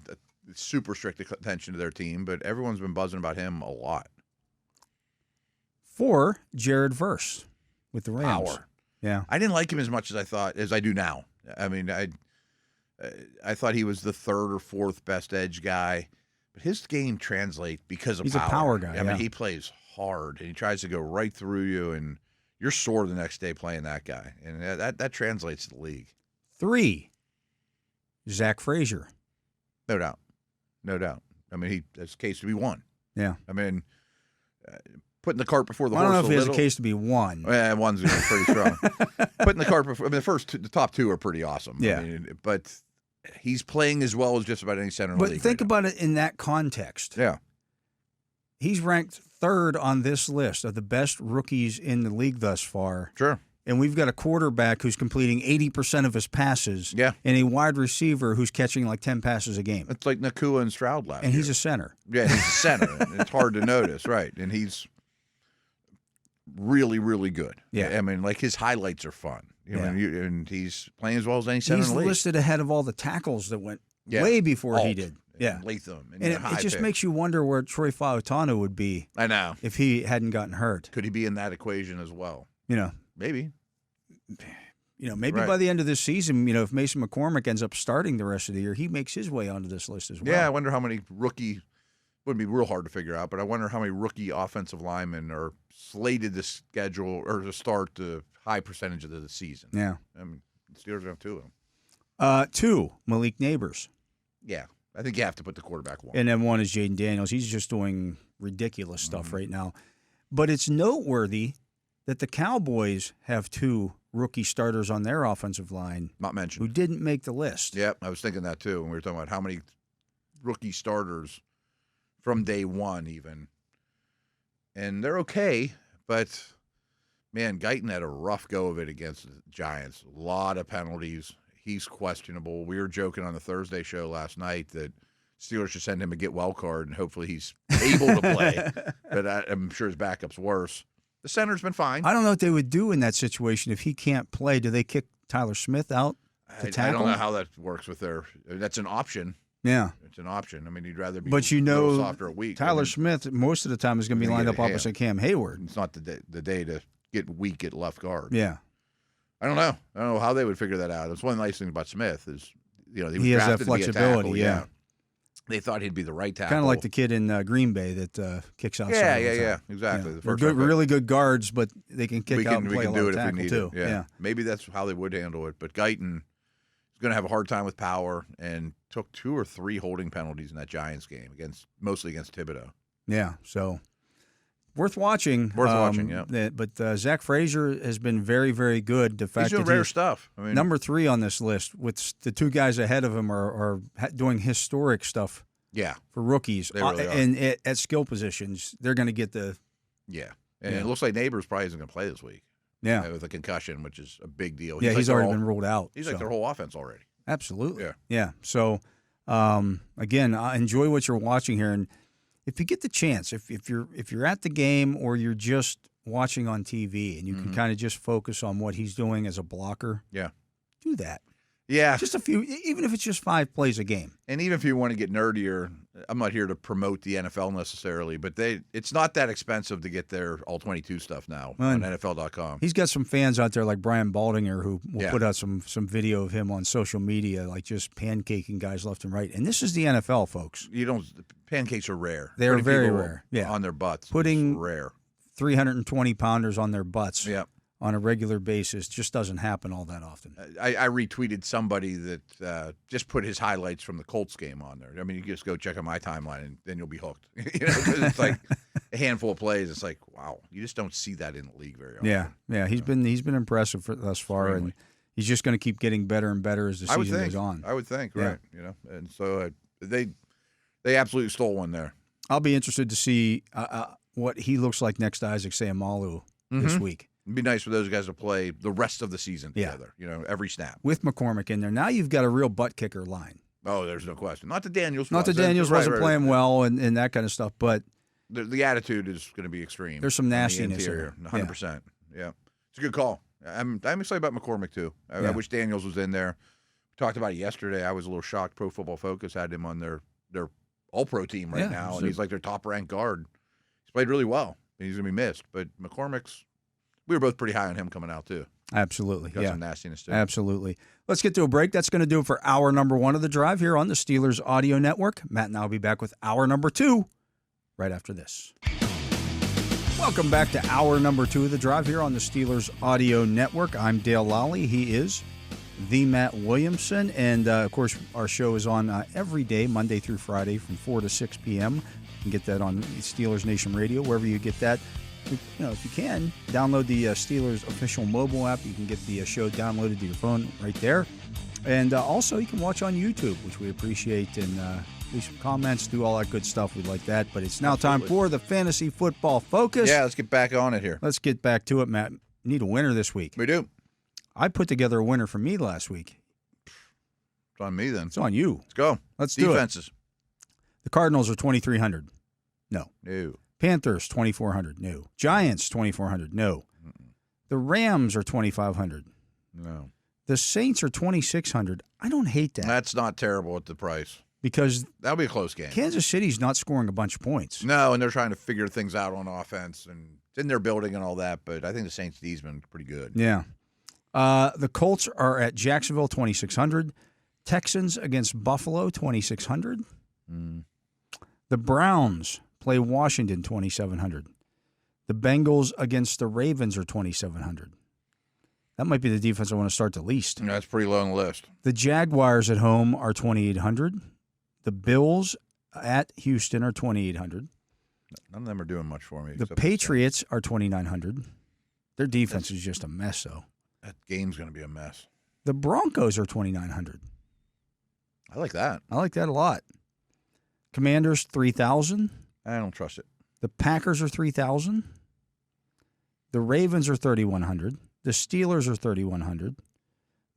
super strict attention to their team, but everyone's been buzzing about him a lot. 4, Jared Verse with the Rams. Power. Yeah. I didn't like him as much as I do now. I mean, I thought he was the 3rd or 4th best edge guy, but his game translates because of He's power. a power guy. I mean, he plays hard and he tries to go right through you, and you're sore the next day playing that guy, and that translates to the league. 3, Zach Frazier. No doubt. No doubt. I mean, that's a case to be won. Yeah. I mean, putting the cart before the I horse. don't know if he has a case to be won. Yeah, one's going to be pretty strong. Putting the cart before. I mean, the top 2 are pretty awesome. Yeah. I mean, but he's playing as well as just about any center in the league. But think about it in that context. Yeah. He's ranked 3rd on this list of the best rookies in the league thus far. Sure. And we've got a quarterback who's completing 80% of his passes. Yeah. And a wide receiver who's catching like 10 passes a game. It's like Nakua and Stroud last year. And he's a center. Yeah, he's a center. It's hard to notice, right? And he's really, really good. Yeah. I mean, like his highlights are fun. And he's playing as well as any center He's in the league. listed ahead of all the tackles that went way before he did. Yeah. Latham. And it just makes you wonder where Troy Fautanu would be. I know. If he hadn't gotten hurt. Could he be in that equation as well? Maybe Maybe. by the end of this season, if Mason McCormick ends up starting the rest of the year, he makes his way onto this list as well. Yeah, I wonder how many wouldn't be real hard to figure out, but I wonder how many rookie offensive linemen are slated to schedule or to start the high percentage of the season. Yeah. I mean, the Steelers have 2 of them. 2, Malik Neighbors. Yeah. I think you have to put the quarterback 1. And then 1 is Jaden Daniels. He's just doing ridiculous stuff right now. But it's noteworthy that the Cowboys have 2 rookie starters on their offensive line. Not mentioned. Who didn't make the list. Yep, I was thinking that too when we were talking about how many rookie starters from day 1 even. And they're okay, but, man, Guyton had a rough go of it against the Giants. A lot of penalties. He's questionable. We were joking on the Thursday show last night that Steelers should send him a get well card, and hopefully he's able to play. But I'm sure his backup's worse. The center's been fine. I don't know what they would do in that situation if he can't play. Do they kick Tyler Smith out to tackle? I don't know how that works with that's an option. Yeah. It's an option. I mean, you'd rather be but after a week. Tyler Smith, most of the time, is going to be lined up opposite Cam Hayward. It's not the day to get weak at left guard. Yeah. I don't know. I don't know how they would figure that out. That's one of the nice things about Smith is, he was he has drafted that to be a flexibility. tackle, Yeah. They thought he'd be the right tackle. Kind of like the kid in Green Bay that kicks outside. Yeah, exactly. Yeah. The They're really good guards, but they can kick out and play a lot do of it if we tackle need too. it. Yeah. Maybe that's how they would handle it. But Guyton is going to have a hard time with power and took 2 or 3 holding penalties in that Giants game mostly against Thibodeau. Yeah, so worth watching. Yeah. But Zach Frazier has been very, very good. The fact he's doing that rare stuff. I mean, number 3 on this list, with the 2 guys ahead of him are doing historic stuff. Yeah, for rookies, they really are. And at skill positions, they're going to get the. Yeah, and it looks like Neighbors probably isn't going to play this week. Yeah, with a concussion, which is a big deal. He's already been ruled out. He's like their whole offense already. Absolutely. Yeah. So, again, enjoy what you're watching here, and if you get the chance, if you're at the game or you're just watching on TV and you can kind of just focus on what he's doing as a blocker, do that. Yeah. Just a few, even if it's just 5 plays a game. And even if you want to get nerdier, I'm not here to promote the NFL necessarily, but it's not that expensive to get their all-22 stuff now on NFL.com. He's got some fans out there like Brian Baldinger who will put out some video of him on social media, like just pancaking guys left and right. And this is the NFL, folks. Pancakes are rare. They're very rare. Yeah. On their butts. Putting rare. 320-pounders on their butts. Yep. On a regular basis just doesn't happen all that often. I retweeted somebody that just put his highlights from the Colts game on there. I mean, you just go check out my timeline and then you'll be hooked. 'Cause it's like a handful of plays. It's like, wow, you just don't see that in the league very often. Yeah. He's been impressive thus far, and he's just going to keep getting better and better as the season goes on. I would think, right? And so they absolutely stole one there. I'll be interested to see what he looks like next to Isaac Seumalo this week. It'd be nice for those guys to play the rest of the season together. Every snap with McCormick in there. Now you've got a real butt kicker line. Oh, there's no question. Not that Daniels. Wasn't playing well and that kind of stuff, but the attitude is going to to be extreme. There's some nastiness here. 100%. Yeah, it's a good call. I'm excited about McCormick too. I wish Daniels was in there. We talked about it yesterday. I was a little shocked. Pro Football Focus had him on their All-Pro team right now, and he's like their top-ranked guard. He's played really well. He's going to be missed, but McCormick's. We were both pretty high on him coming out too. Absolutely, got some nastiness too. Absolutely. Let's get to a break. That's going to do it for hour number 1 of the drive here on the Steelers Audio Network. Matt and I will be back with hour number 2 right after this. Welcome back to hour number 2 of the drive here on the Steelers Audio Network. I'm Dale Lolley. He is the Matt Williamson. And, of course, our show is on every day, Monday through Friday from 4 to 6 p.m. You can get that on Steelers Nation Radio, wherever you get that. If you can, download the Steelers official mobile app. You can get the show downloaded to your phone right there. And also, you can watch on YouTube, which we appreciate, and leave some comments, do all that good stuff. We like that. But it's now time for the Fantasy Football Focus. Yeah, let's get back on it here. Let's get back to it, Matt. We need a winner this week. We do. I put together a winner for me last week. It's on me then. It's on you. Let's go. Let's do it. Defenses. The Cardinals are 2,300. No. Panthers, 2,400. No. Giants, 2,400. No. The Rams are 2,500. No. The Saints are 2,600. I don't hate that. That's not terrible at the price. Because that'll be a close game. Kansas City's not scoring a bunch of points. No, and they're trying to figure things out on offense, and it's in their building and all that, but I think the Saints' D's been pretty good. Yeah. The Colts are at Jacksonville, 2,600. Texans against Buffalo, 2,600. The Browns play Washington, 2,700. The Bengals against the Ravens are 2,700. That might be the defense I want to start the least. Yeah, that's pretty low on the list. The Jaguars at home are 2,800. The Bills at Houston are 2,800. None of them are doing much for me. The Patriots are 2,900. Their defense is just a mess, though. That game's going to be a mess. The Broncos are 2,900. I like that. I like that a lot. Commanders, 3,000. I don't trust it. The Packers are 3,000. The Ravens are 3,100. The Steelers are 3,100.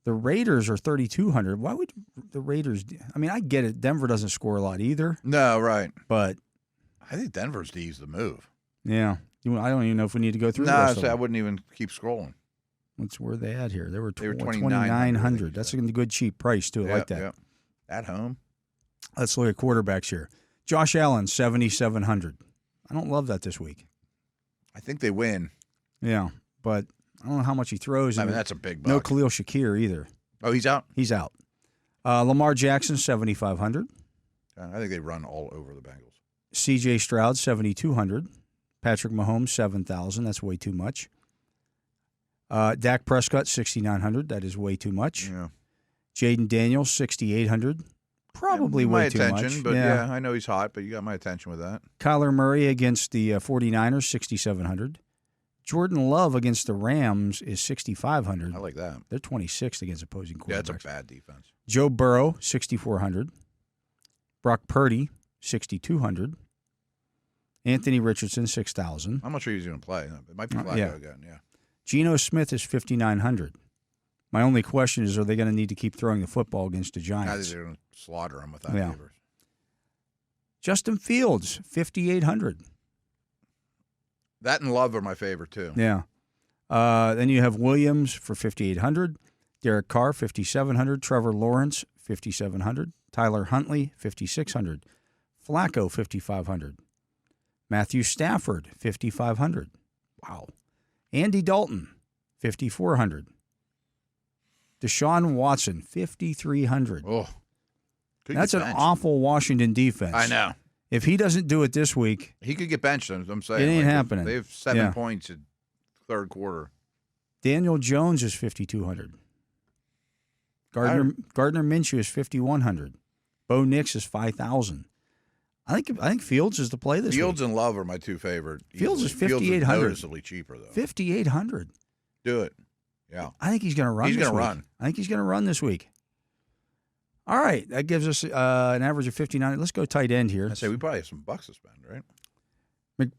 The Raiders are 3,200. Why would the Raiders – I mean, I get it. Denver doesn't score a lot either. No, right. But – I think Denver's D's the move. Yeah. I don't even know if we need to go through this. No, I wouldn't even keep scrolling. What's where they at here? They were 2,900. That's a good cheap price, too. I like that. Yep. At home. Let's look at quarterbacks here. Josh Allen, 7,700. I don't love that this week. I think they win. Yeah, but I don't know how much he throws. I mean, that's a big buck. No Khalil Shakir either. Oh, he's out? He's out. Lamar Jackson, 7,500. I think they run all over the Bengals. C.J. Stroud, 7,200. Patrick Mahomes, 7,000. That's way too much. Dak Prescott, 6,900. That is way too much. Yeah. Jaden Daniels, 6,800. Probably way too much. But yeah, I know he's hot, but you got my attention with that. Kyler Murray against the 49ers, 6,700. Jordan Love against the Rams is 6,500. I like that. They're 26th against opposing quarterbacks. Yeah, that's a bad defense. Joe Burrow, 6,400. Brock Purdy, 6,200. Anthony Richardson, 6,000. I'm not sure he's going to play. It might be Flacco again, yeah. Geno Smith is 5,900. My only question is, are they going to need to keep throwing the football against the Giants? I think they're going to slaughter him without waivers. Justin Fields, 5,800. That and Love are my favorite, too. Yeah. Then you have Williams for 5,800. Derek Carr, 5,700. Trevor Lawrence, 5,700. Tyler Huntley, 5,600. Flacco, 5,500. Matthew Stafford, 5,500. Wow. Andy Dalton, 5,400. Deshaun Watson, 5,300. Oh, that's an awful Washington defense. I know. If he doesn't do it this week, he could get benched. I'm saying it ain't happening. They have 7 points in third quarter. Daniel Jones is 5,200. Gardner Minshew is 5,100. Bo Nix is 5,000. I think Fields is the play this Fields week. and Love are my two favorite. Fields is Fields 5,800. Noticeably cheaper though. 5,800. Do it. Yeah. I think he's going to run. He's going to run. I think he's going to run this week. All right, that gives us an average of 59. Let's go tight end here. I say we probably have some bucks to spend, right?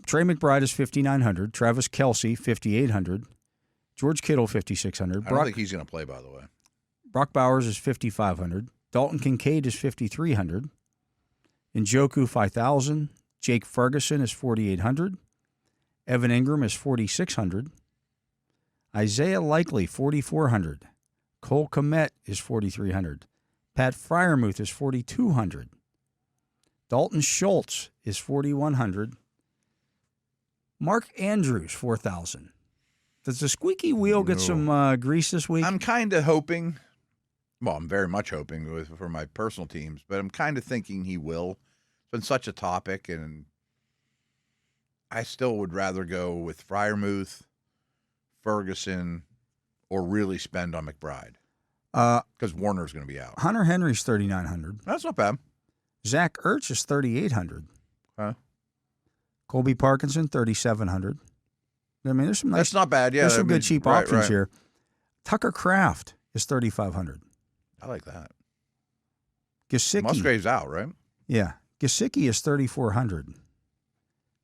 Trey McBride is 5,900. Travis Kelce 5,800. George Kittle 5,600. I don't think he's going to play, by the way. Brock Bowers is 5,500. Dalton Kincaid is 5,300. Njoku 5,000. Jake Ferguson is 4,800. Evan Ingram is 4,600. Isaiah Likely 4,400. Cole Kmet is 4,300. Pat Freiermuth is 4,200. Dalton Schultz is 4,100. Mark Andrews 4,000. Does the squeaky wheel get some grease this week? I'm kind of hoping. Well, I'm very much hoping for my personal teams, but I'm kind of thinking he will. It's been such a topic, and I still would rather go with Freiermuth, Ferguson, or really spend on McBride. Because Warner's going to be out. Hunter Henry's 3,900. That's not bad. Zach Ertz is 3,800. Huh? Colby Parkinson 3,700. I mean, there's some nice. That's not bad. Yeah, there's some good cheap options here. Tucker Kraft is 3,500. I like that. Gesicki. Musgrave's out, right? Yeah, Gesicki is 3,400.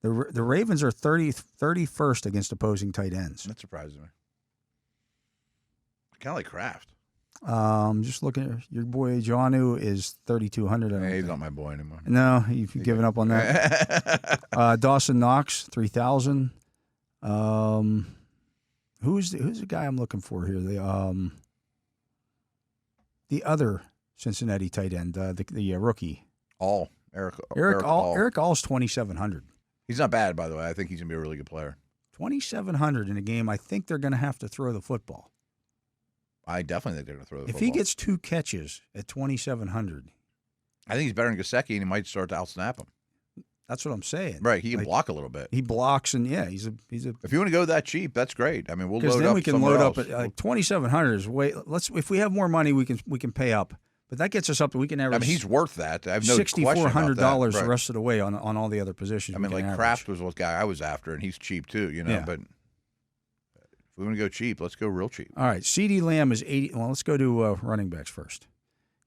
The Ravens are 31st against opposing tight ends. That surprises me. I kind of like Kraft. Just looking at your boy Jonnu is 3,200. Hey, he's not my boy anymore. No, you've given up on that. Dawson Knox 3,000. Who's the guy I'm looking for here? The other Cincinnati tight end, the rookie. Eric All's 2,700. He's not bad, by the way. I think he's gonna be a really good player. 2,700 in a game. I think they're going to have to throw the football. I definitely think they're going to throw the football. football. If he gets 2 catches at 2,700, I think he's better than Gesicki, and he might start to outsnap him. That's what I'm saying. Right, he can block a little bit. He blocks, and yeah, he's a. If you want to go that cheap, that's great. I mean, we'll load up. Because then we can load up else. at like 2,700 is way. If we have more money, we can pay up. But that gets us up to we can average. I mean, he's worth that. I have no question about $6,400 that. the rest of the way on all the other positions. I mean, like Kraft was the guy I was after, and he's cheap too. Yeah. But if we want to go cheap, let's go real cheap. All right, CeeDee Lamb is 80. Well, let's go to running backs first.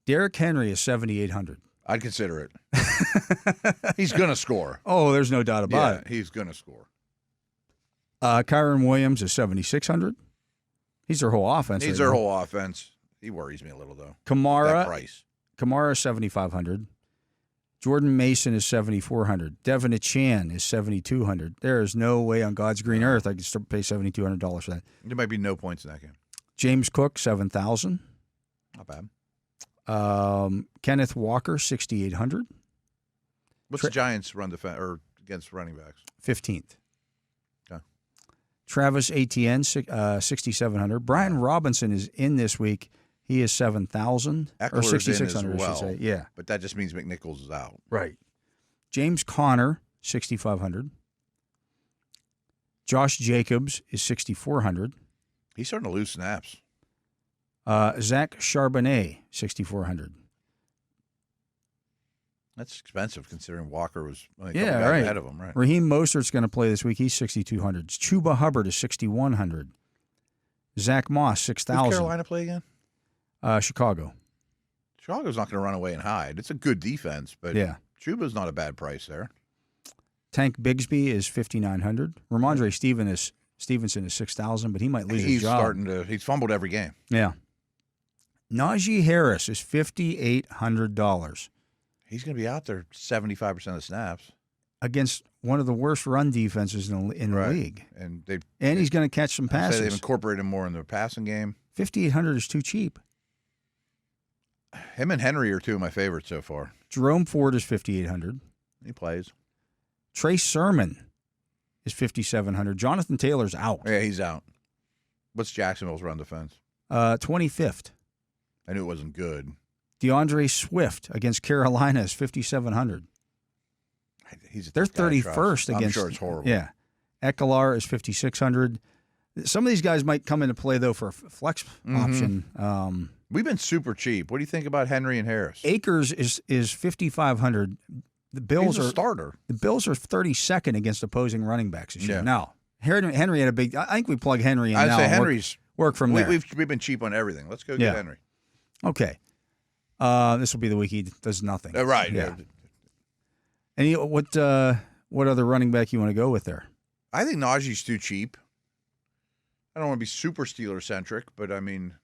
Derrick Henry is 7,800. I'd consider it. He's going to score. Oh, there's no doubt about it. He's going to score. Kyron Williams is 7,600. He's their whole offense. He's their whole offense. He worries me a little, though. Kamara is 7,500. Jordan Mason is 7,400. Devin Achane is 7,200. There is no way on God's green earth I can still pay $7,200 for that. There might be no points in that game. James Cook, 7,000. Not bad. Kenneth Walker, 6,800. What's the Giants run or against running backs? 15th. Okay. Travis Etienne, 6,700. Brian Robinson is in this week. He is 7,000 or 6,600, I should say. Yeah, but that just means McNichols is out. Right. James Conner, 6,500. Josh Jacobs is 6,400. He's starting to lose snaps. Zach Charbonnet, 6,400. That's expensive considering Walker was ahead of him, right? Raheem Mostert's going to play this week. He's 6,200. Chuba Hubbard is 6,100. Zach Moss, 6,000. Who's Carolina play again? Chicago. Chicago's not going to run away and hide. It's a good defense, but Chuba's not a bad price there. Tank Bigsby is 5,900. Ramondre Stevenson is 6,000, but he might lose his job. He's fumbled every game. Yeah. Najee Harris is $5,800. He's going to be out there 75% of the snaps against one of the worst run defenses in the league, and he's going to catch some passes. They've incorporated him more in their passing game. 5,800 is too cheap. Him and Henry are two of my favorites so far. Jerome Ford is 5,800. He plays. Trey Sermon is 5,700. Jonathan Taylor's out. Yeah, he's out. What's Jacksonville's run defense? 25th. I knew it wasn't good. DeAndre Swift against Carolina is 5,700. They're 31st against. I'm sure it's horrible. Yeah. Ekeler is 5,600. Some of these guys might come into play, though, for a flex option. We've been super cheap. What do you think about Henry and Harris? Akers is 5,500. the Bills He's a are starter. The Bills are 32nd against opposing running backs this year. Yeah. Now, Henry had a big. I think we plug Henry in I'd now. say and Henry's work from there. We've been cheap on everything. Let's go get Henry. Okay. This will be the week he does nothing. Right. Yeah. And what other running back you want to go with there? I think Najee's too cheap. I don't want to be super Steeler-centric, but I mean...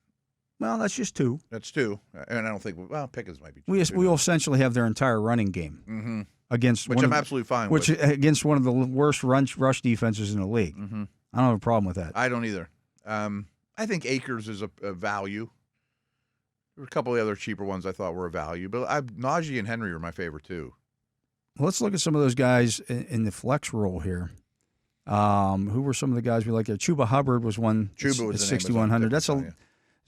Well, that's just two. That's two. And I don't think... Well, Pickens might be cheap. We will essentially have their entire running game against... Which I'm absolutely fine with. Against one of the worst rush defenses in the league. Mm-hmm. I don't have a problem with that. I don't either. I think Akers is a value. There were a couple of other cheaper ones I thought were a value, but Najee and Henry are my favorite too. Let's look at some of those guys in the flex role here. Who were some of the guys we like there? Chuba Hubbard was one. Chuba was 6,100. That's a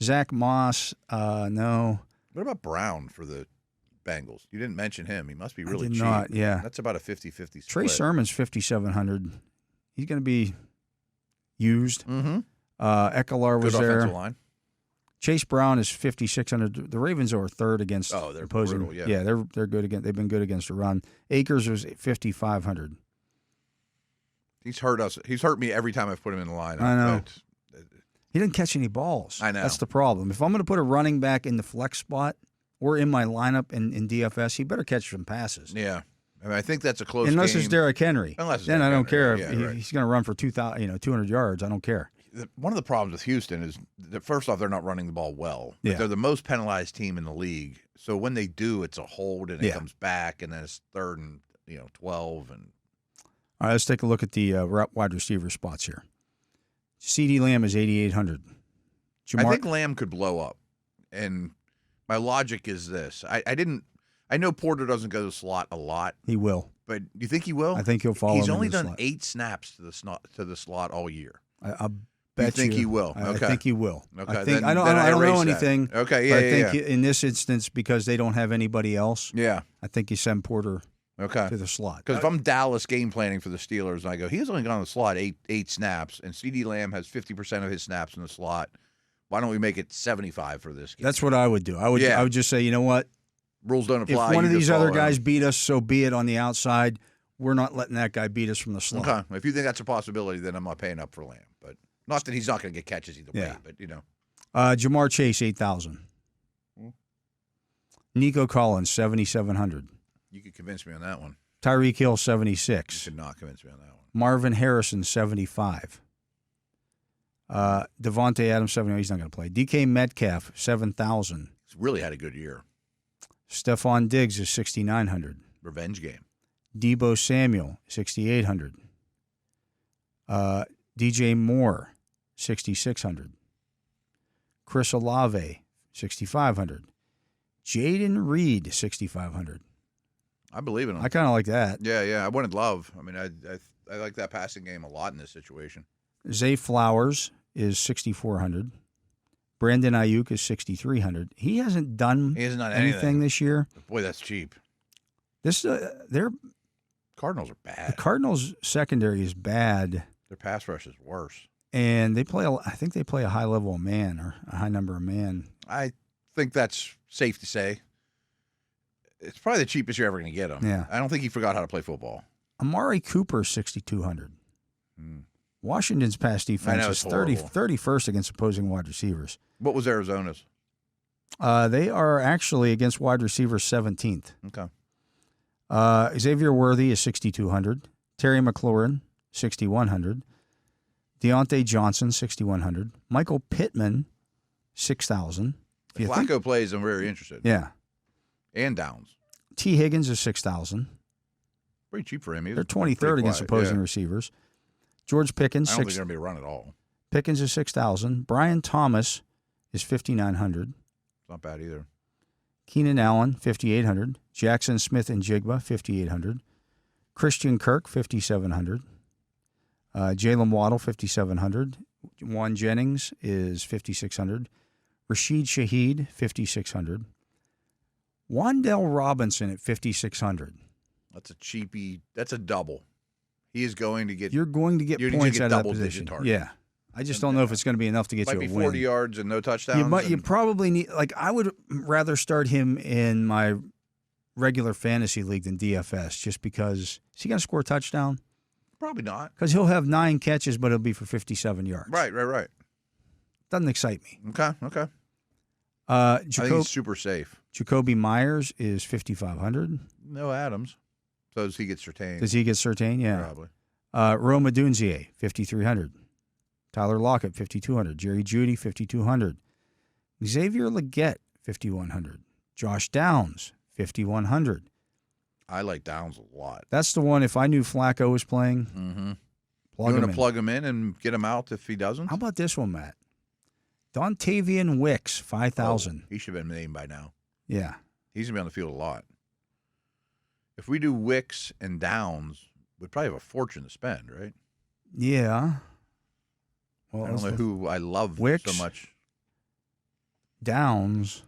Zach Moss. No. What about Brown for the Bengals? You didn't mention him. He must be really cheap. Not. Yeah. That's about a 50-50 split. Trey Sermon's 5,700. He's going to be used. Mm-hmm. Ekeler was Good there. offensive line. Chase Brown is 5,600. The Ravens are third against they're opposing. brutal, yeah, they're good against. They've been good against the run. Akers was 5,500. He's hurt us. He's hurt me every time I've put him in the line. I know. He didn't catch any balls. I know. That's the problem. If I'm going to put a running back in the flex spot or in my lineup in DFS, he better catch some passes. Yeah. I mean, I think that's a close Unless game. it's Derrick Henry. Then I don't care. Yeah, if he's going to run for 200 yards. I don't care. One of the problems with Houston is that, first off, they're not running the ball well. Yeah. They're the most penalized team in the league. So when they do, it's a hold and it comes back, and then it's 3rd and 12. And all right, let's take a look at the wide receiver spots here. CeeDee Lamb is 8,800. I think Lamb could blow up, and my logic is this: I know Porter doesn't go to the slot a lot. He will, but do you think he will? I think he'll follow. He's him only in the done slot. 8 snaps to the slot all year. I bet you think he will. Okay. I think he will. Okay, I think then, I don't know anything. That. Okay, but I think in this instance, because they don't have anybody else. Yeah, I think you send Porter. To the slot. Because if I'm Dallas game planning for the Steelers, and I go, he's only gone to the slot eight snaps, and CeeDee Lamb has 50% of his snaps in the slot. Why don't we make it 75 for this game? That's what I would do. I would just say, you know what? Rules don't apply. If one of these other guys beat us, so be it on the outside. We're not letting that guy beat us from the slot. Okay. If you think that's a possibility, then I'm not paying up for Lamb. But not that he's not going to get catches either way, but Jamar Chase, 8,000. Nico Collins, 7,700. You could convince me on that one. Tyreek Hill, 76. You could not convince me on that one. Marvin Harrison, 75. Devontae Adams, 70. He's not going to play. DK Metcalf, 7,000. He's really had a good year. Stephon Diggs is 6,900. Revenge game. Debo Samuel, 6,800. DJ Moore, 6,600. Chris Olave, 6,500. Jaden Reed, 6,500. I believe in him. I kind of like that. Yeah. I wanted Love. I mean, I like that passing game a lot in this situation. Zay Flowers is 6,400. Brandon Ayuk is 6,300. He hasn't done anything this year. Boy, that's cheap. Their Cardinals are bad. The Cardinals secondary is bad. Their pass rush is worse. And I think they play a high level of man or a high number of man. I think that's safe to say. It's probably the cheapest you're ever going to get him. Yeah. I don't think he forgot how to play football. Amari Cooper, 6,200. Washington's pass defense is 31st against opposing wide receivers. What was Arizona's? They are actually against wide receivers 17th. Okay. Xavier Worthy is 6,200. Terry McLaurin, 6,100. Deontay Johnson, 6,100. Michael Pittman, 6,000. If Flacco plays, I'm very interested. Yeah. And Downs. T. Higgins is 6,000. Pretty cheap for him. They're 23rd against opposing receivers. George Pickens, I don't think they're going to be a run at all. Pickens is 6,000. Brian Thomas is 5,900. Not bad either. Keenan Allen, 5,800. Jackson Smith and Jigba, 5,800. Christian Kirk, 5,700. Jalen Waddle, 5,700. Juwan Jennings is 5,600. Rashid Shaheed, 5,600. Wan'Dale Robinson at 5,600. That's a cheapie. That's a double. He is going to get. You're going to get points out of that position. Target. Yeah. I just don't know if it's going to be enough to get you a win. Might be 40 yards and no touchdowns. You probably need. I would rather start him in my regular fantasy league than DFS, just because is he going to score a touchdown? Probably not. Because he'll have 9 catches, but it'll be for 57 yards. Right. Doesn't excite me. Okay. I think he's super safe. Jacoby Myers is 5,500. No Adams. So does he get Surtain? Does he get Surtain? Yeah. Probably. Roma Dunzier, 5,300. Tyler Lockett, 5,200. Jerry Jeudy, 5,200. Xavier Legette, 5,100. Josh Downs, 5,100. I like Downs a lot. That's the one, if I knew Flacco was playing, You want to plug him in and get him out if he doesn't? How about this one, Matt? Dontavian Wicks, 5,000. He should have been named by now. Yeah. He's going to be on the field a lot. If we do Wicks and Downs, we'd probably have a fortune to spend, right? Yeah. Well, I don't know who I love Wicks, so much. Downs.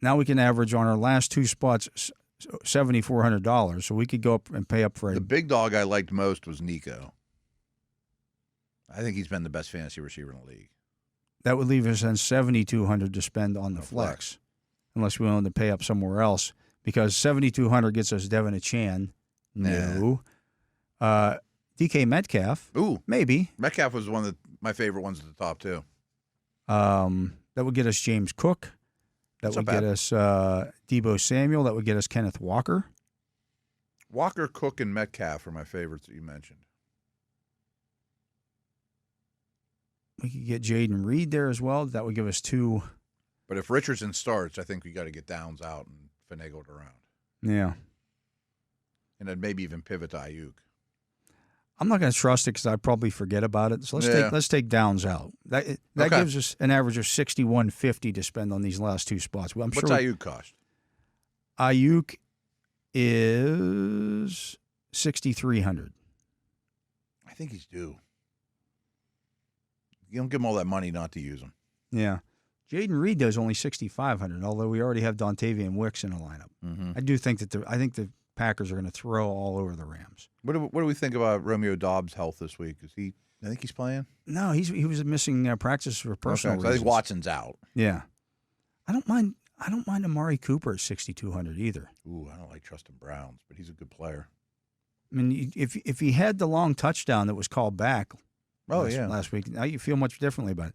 Now we can average on our last 2 spots $7,400, so we could go up and pay up for The big dog I liked most was Nico. I think he's been the best fantasy receiver in the league. That would leave us on $7,200 to spend on the flex, unless we wanted to pay up somewhere else, because $7,200 gets us Devin Achan. No. DK Metcalf. Ooh. Maybe. Metcalf was one of my favorite ones at the top, too. That would get us James Cook. That would get us Deebo Samuel. That would get us Kenneth Walker. Walker, Cook, and Metcalf are my favorites that you mentioned. We could get Jaden Reed there as well. That would give us 2. But if Richardson starts, I think we got to get Downs out and finagle it around. Yeah. And then maybe even pivot to Ayuk. I'm not going to trust it because I probably forget about it. So let's take Downs out. That gives us an average of $6,150 to spend on these last 2 spots. What's Ayuk cost? Ayuk is $6,300. I think he's due. You don't give him all that money not to use him. Yeah. Jaden Reed does only $6,500, although we already have Dontavian Wicks in the lineup. Mm-hmm. I do think that the Packers are going to throw all over the Rams. What do we think about Romeo Dobbs' health this week? I think he's playing? No, he was missing practice for personal reasons. I think Watson's out. Yeah. I don't mind Amari Cooper at 6,200 either. Ooh, I don't like trusting Browns, but he's a good player. I mean, if he had the long touchdown that was called back last week, now you feel much differently about it.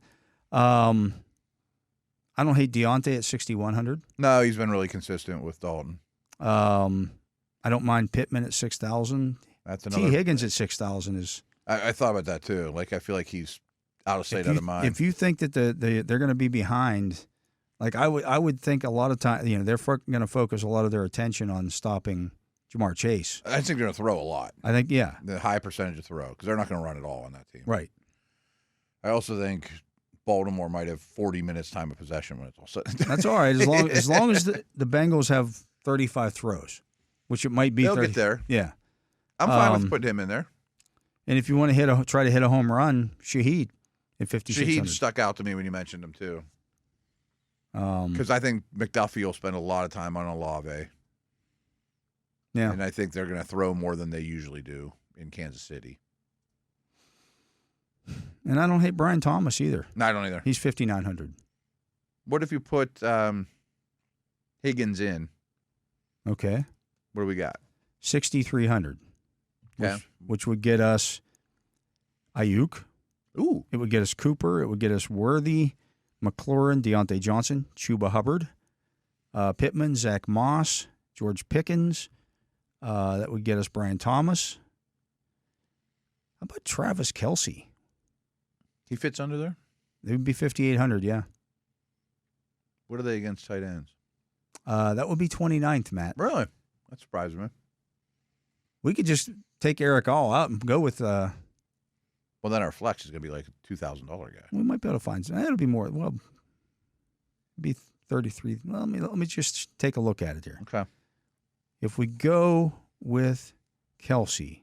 I don't hate Deontay at 6,100. No, he's been really consistent with Dalton. I don't mind Pittman at 6,000. That's another. T. Higgins at 6,000 is. I thought about that too. Like I feel like he's out of sight, out of mind. If you think that they're going to be behind, like I would think a lot of time, they're going to focus a lot of their attention on stopping Jamar Chase. I think they're going to throw a lot. I think the high percentage of throw because they're not going to run it all on that team. Right. I also think Baltimore might have 40 minutes time of possession when it's all said. That's all right as long as the Bengals have 35 throws, which it might be. They'll get there. Yeah. I'm fine with putting him in there. And if you want to try to hit a home run, Shaheed at 5,600. Shaheed stuck out to me when you mentioned him too. Because I think McDuffie will spend a lot of time on Olave. Yeah. And I think they're going to throw more than they usually do in Kansas City. And I don't hate Brian Thomas either. No, I don't either. He's 5,900. What if you put Higgins in? Okay. What do we got? 6,300. Yeah. Which would get us Ayuk. Ooh. It would get us Cooper. It would get us Worthy, McLaurin, Deontay Johnson, Chuba Hubbard, Pittman, Zach Moss, George Pickens. That would get us Brian Thomas. How about Travis Kelce? He fits under there? It would be 5,800, yeah. What are they against tight ends? That would be 29th, Matt. Really? That surprised me. We could just take Eric All out and go with. Well, then our flex is going to be like a $2,000 guy. We might be able to find some. It'll be more. Well, be 33. Well, let me just take a look at it here. Okay. If we go with Kelce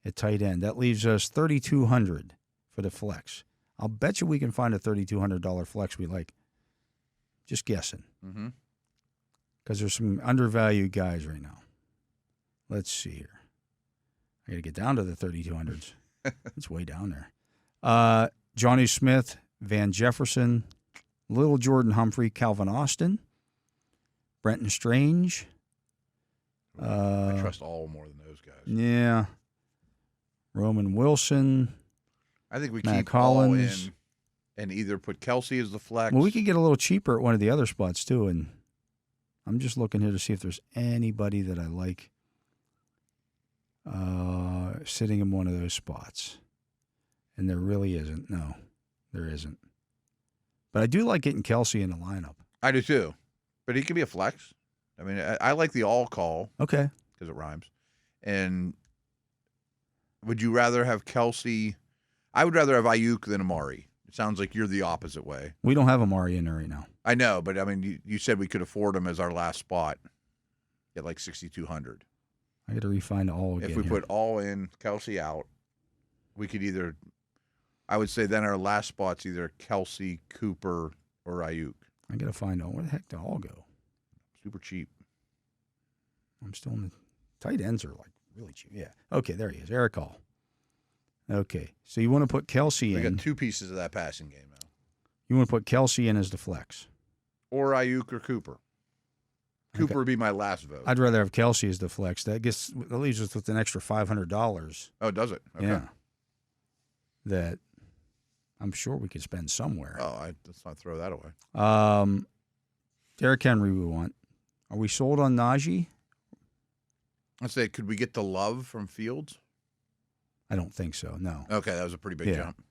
at tight end, that leaves us 3,200 for the flex. I'll bet you we can find a $3,200 flex we like. Just guessing. Mm-hmm. Because there's some undervalued guys right now. Let's see here. I got to get down to the 3,200s. It's way down there. Johnny Smith, Van Jefferson, Little Jordan Humphrey, Calvin Austin, Brenton Strange. I trust all more than those guys. Yeah. Roman Wilson. I think we Matt keep Collins. all in and either put Kelsey as the flex. Well, we could get a little cheaper at one of the other spots, too. And I'm just looking here to see if there's anybody that I like sitting in one of those spots. And there really isn't. No, there isn't. But I do like getting Kelsey in the lineup. I do too. But he could be a flex. I mean, I like the all call. Okay. Because it rhymes. And would you rather have Kelsey? I would rather have Ayuk than Amari. It sounds like you're the opposite way. We don't have Amari in there right now. I know, but I mean, you said we could afford him as our last spot at like 6,200. I got to refine all again. If we here. put all in, Kelsey out, we could either. I would say then our last spot's either Kelsey, Cooper, or Ayuk. I got to find out where the heck did all go. Super cheap. I'm still in the tight ends are like really cheap. Yeah. Okay, there he is. Eric Hall. Okay, so you want to put Kelsey in. We got two pieces of that passing game now. You want to put Kelsey in as the flex. Or Ayuk or Cooper. Cooper would be my last vote. I'd rather have Kelsey as the flex. That leaves us with an extra $500. Oh, does it? Okay. Yeah. That I'm sure we could spend somewhere. Oh, let's not throw that away. Derrick Henry we want. Are we sold on Najee? I'd say, could we get the love from Fields? I don't think so, no. Okay, that was a pretty big jump.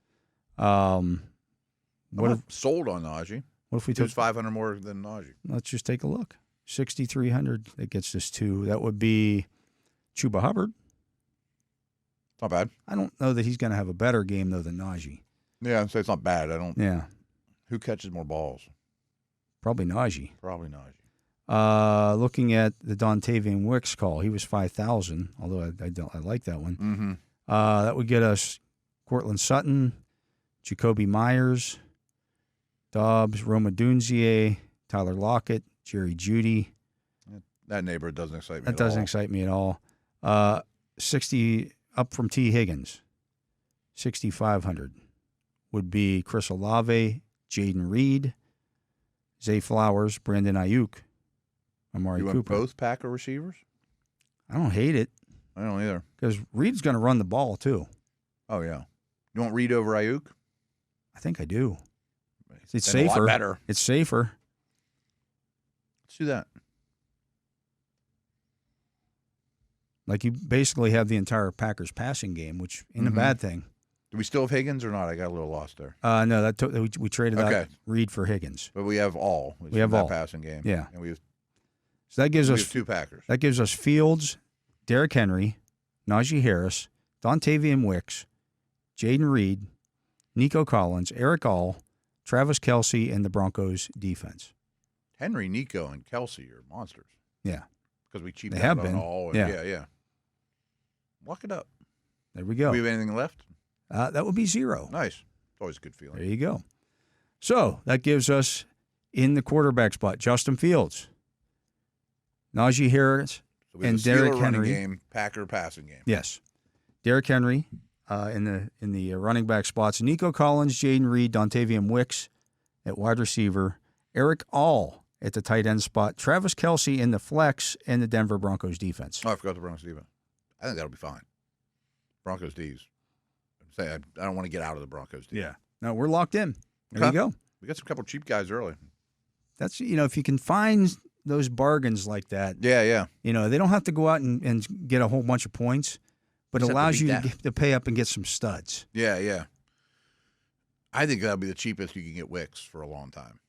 What if sold on Najee? What if we took took 500 more than Najee? Let's just take a look. 6,300. That gets us to. That would be Chuba Hubbard. Not bad. I don't know that he's going to have a better game though than Najee. Yeah, I'd say it's not bad. I don't. Yeah. Who catches more balls? Probably Najee. Probably Najee. Looking at the Dontavian Wicks call, he was 5,000. Although I like that one. Mm-hmm. That would get us Cortland Sutton, Jacoby Myers, Dobbs, Roma Dunzier, Tyler Lockett, Jerry Jeudy. That neighborhood doesn't excite me. That doesn't excite me at all. 60 up from T. Higgins. 6,500 would be Chris Olave, Jaden Reed, Zay Flowers, Brandon Ayuk, Amari Cooper. Cooper. Both Packer receivers? I don't hate it. I don't either. Because Reed's going to run the ball, too. Oh, yeah. You want Reed over Ayuk? I think I do. It's Then safer. A lot better. It's safer. Let's do that. Like you basically have the entire Packers passing game, which ain't a bad thing. Do we still have Higgins or not? I got a little lost there. No, we traded out Reed for Higgins. But we have all. We have all passing game. Yeah. And we have, so that gives us two Packers. That gives us Fields, Derrick Henry, Najee Harris, Dontavian Wicks, Jaden Reed, Nico Collins, Eric All, Travis Kelce, and the Broncos defense. Henry, Nico, and Kelsey are monsters. Yeah. Because we cheaped They out have on been. all. And Yeah. Lock it up. There we go. Do we have anything left? That would be 0. Nice. It's always a good feeling. There you go. So that gives us in the quarterback spot Justin Fields, Najee Harris, So we have and a Derrick Steeler running Henry. game, Packer passing game. Yes. Derrick Henry in the running back spots. Nico Collins, Jaden Reed, Dontavian Wicks at wide receiver. Eric All at the tight end spot. Travis Kelce in the flex and the Denver Broncos defense. Oh, I forgot the Broncos defense. I think that'll be fine. Broncos D's. I don't want to get out of the Broncos D. Yeah. No, we're locked in. There you go. We got some couple cheap guys early. That's, if you can find those bargains like that. Yeah. They don't have to go out and get a whole bunch of points, but it allows you to pay up and get some studs. Yeah. I think that'll be the cheapest you can get Wicks for a long time.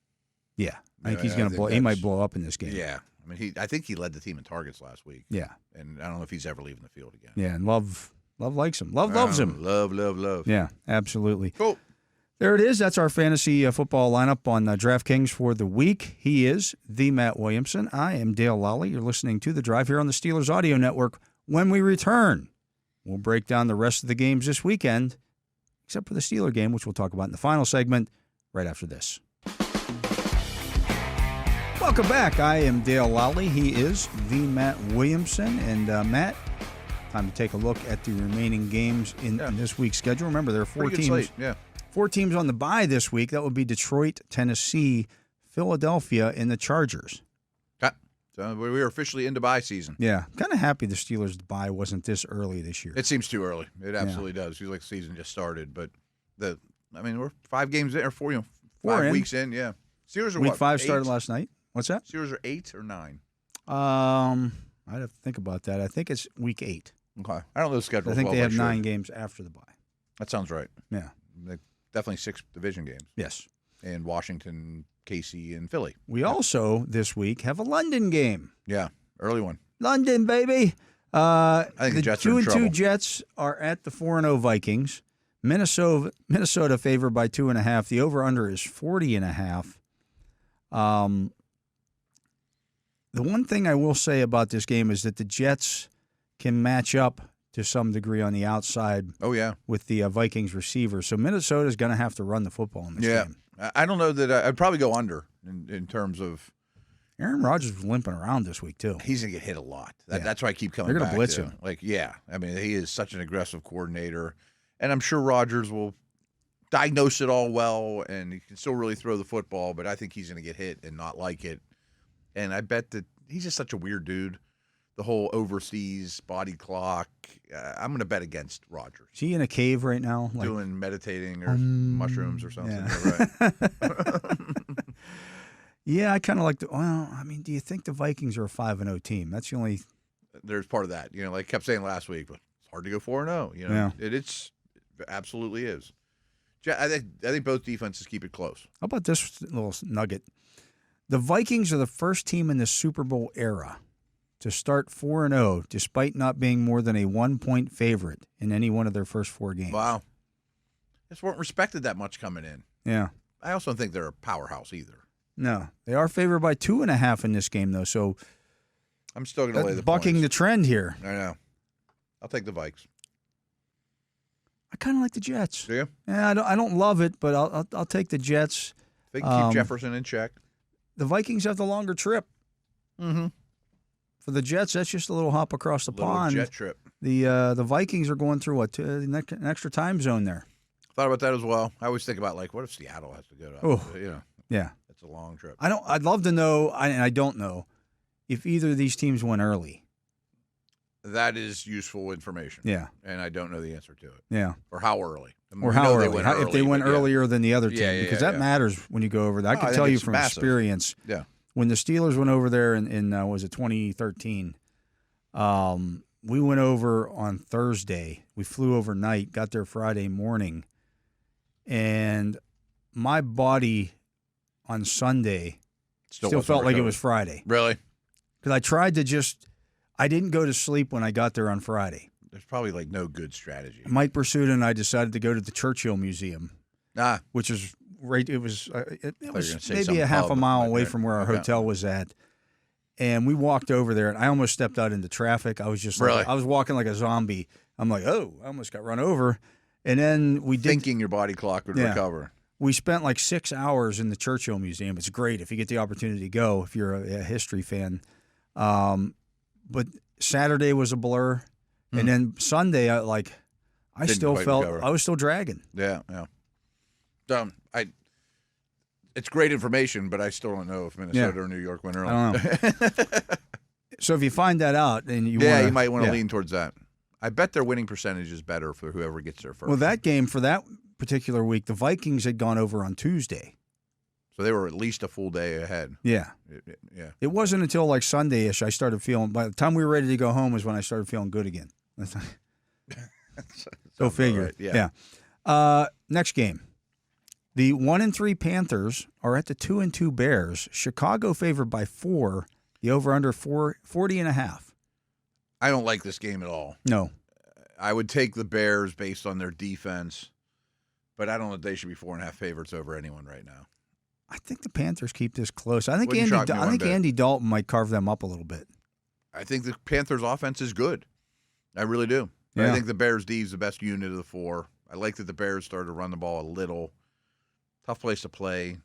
Yeah. I think he's going to blow. He might blow up in this game. Yeah. I mean, I think he led the team in targets last week. Yeah. And I don't know if he's ever leaving the field again. Yeah, and Love likes him. Loves him. Love. Yeah, absolutely. Cool. There it is. That's our fantasy football lineup on DraftKings for the week. He is the Matt Williamson. I am Dale Lolley. You're listening to The Drive here on the Steelers Audio Network. When we return, we'll break down the rest of the games this weekend, except for the Steeler game, which we'll talk about in the final segment right after this. Welcome back. I am Dale Lolley. He is the Matt Williamson. And Matt, time to take a look at the remaining games in this week's schedule. Remember, there are 4 teams. Slate. Yeah. 4 teams on the bye this week. That would be Detroit, Tennessee, Philadelphia, and the Chargers. Okay. So we were officially into bye season. Yeah. I'm kind of happy the Steelers' bye wasn't this early this year. It seems too early. It absolutely does. It feels like the season just started. But we're 5 games in, or 4 weeks in. Yeah. Steelers are Week what, 5 8? started last night. What's that? Steelers are 8 or 9. I'd have to think about that. I think it's week 8. Okay. I don't know the schedule. I think they have 9 games after the bye. That sounds right. Yeah. Definitely 6 division games. Yes. And Washington, KC, and Philly. We also, this week, have a London game. Yeah. Early one. London, baby. I think the Jets are in trouble. 2-2 Jets are at the 4-0 Vikings. Minnesota favored by 2.5. The over-under is 40.5. The one thing I will say about this game is that the Jets can match up to some degree on the outside. Oh, yeah. With the Vikings receivers. So Minnesota's going to have to run the football in this game. I don't know that I'd probably go under in terms of. Aaron Rodgers was limping around this week, too. He's going to get hit a lot. That's why I keep coming back. They're going to to blitz him. Like, yeah. I mean, he is such an aggressive coordinator. And I'm sure Rodgers will diagnose it all well, and he can still really throw the football, but I think he's going to get hit and not like it. And I bet that he's just such a weird dude. The whole overseas body clock. I'm going to bet against Rodgers. Is he in a cave right now? Doing meditating or mushrooms or something. Yeah, right. Yeah, I kind of like do you think the Vikings are a 5-0 team? That's the only. There's part of that. Like I kept saying last week, but it's hard to go 4-0. It absolutely is. I think both defenses keep it close. How about this little nugget? The Vikings are the first team in the Super Bowl era to start 4-0 despite not being more than a 1-point favorite in any one of their first 4 games. Wow. Just weren't respected that much coming in. Yeah. I also don't think they're a powerhouse either. No. They are favored by 2.5 in this game, though, so I'm still going to lay the bucking points. the trend here. I know. I'll take the Vikes. I kind of like the Jets. Do you? Yeah, I don't love it, but I'll take the Jets. They can keep Jefferson in check. The Vikings have the longer trip. Mm-hmm. For the Jets, that's just a little hop across the pond. Jet trip. The Vikings are going through an extra time zone there. Thought about that as well. I always think about what if Seattle has to go to? Oh, yeah, it's a long trip. I'd love to know, and I don't know if either of these teams went early. That is useful information. Yeah, and I don't know the answer to it. Yeah, or how early. Or how early. If they went earlier than the other team, because that matters when you go over there. I can tell you from experience. Yeah. When the Steelers went over there in was it 2013? We went over on Thursday. We flew overnight, got there Friday morning, and my body on Sunday still felt like it was Friday. Really? Because I tried to I didn't go to sleep when I got there on Friday. There's probably no good strategy. Mike Pursuta and I decided to go to the Churchill Museum, which is right. It was maybe a half a mile away from where our hotel was at, and we walked over there. And I almost stepped out into traffic. I was just I was walking like a zombie. I'm like, oh, I almost got run over. And then thinking your body clock would recover. We spent 6 hours in the Churchill Museum. It's great if you get the opportunity to go if you're a history fan. But Saturday was a blur. And then Sunday, I still felt I was still dragging. Yeah. It's great information, but I still don't know if Minnesota or New York went early. I don't know. So if you find that out, then you might want to lean towards that. I bet their winning percentage is better for whoever gets there first. Well, that game for that particular week, the Vikings had gone over on Tuesday. So they were at least a full day ahead. Yeah. Yeah. It wasn't until Sunday-ish I started feeling, by the time we were ready to go home was when I started feeling good again. Go figure. Right. Yeah. Next game. The 1-3 Panthers are at the 2-2 Bears. Chicago favored by 4. The over-under 40.5. I don't like this game at all. No. I would take the Bears based on their defense, but I don't know if they should be 4.5 favorites over anyone right now. I think the Panthers keep this close. I think Andy Dalton might carve them up a little bit. I think the Panthers' offense is good. I really do. Yeah. I think the Bears' D is the best unit of the 4. I like that the Bears started to run the ball a little. Tough place to play.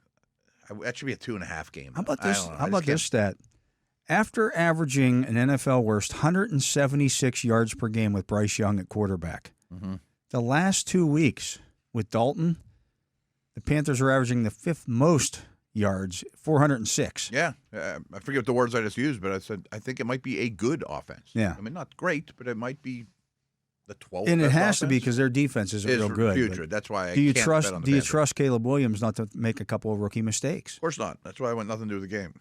That should be a 2.5 game. How about this? How about this stat? After averaging an NFL worst 176 yards per game with Bryce Young at quarterback, the last 2 weeks with Dalton, the Panthers are averaging the 5th most yards, 406. Yeah. I forget the words I just used, but I said I think it might be a good offense. Yeah. I mean, not great, but it might be the 12th. And it best has to be offense. because their defense isn't real good. Putrid. That's why I do you can't trust? bet on the Do you Panthers. trust Caleb Williams not to make a couple of rookie mistakes? Of course not. That's why I want nothing to do with the game.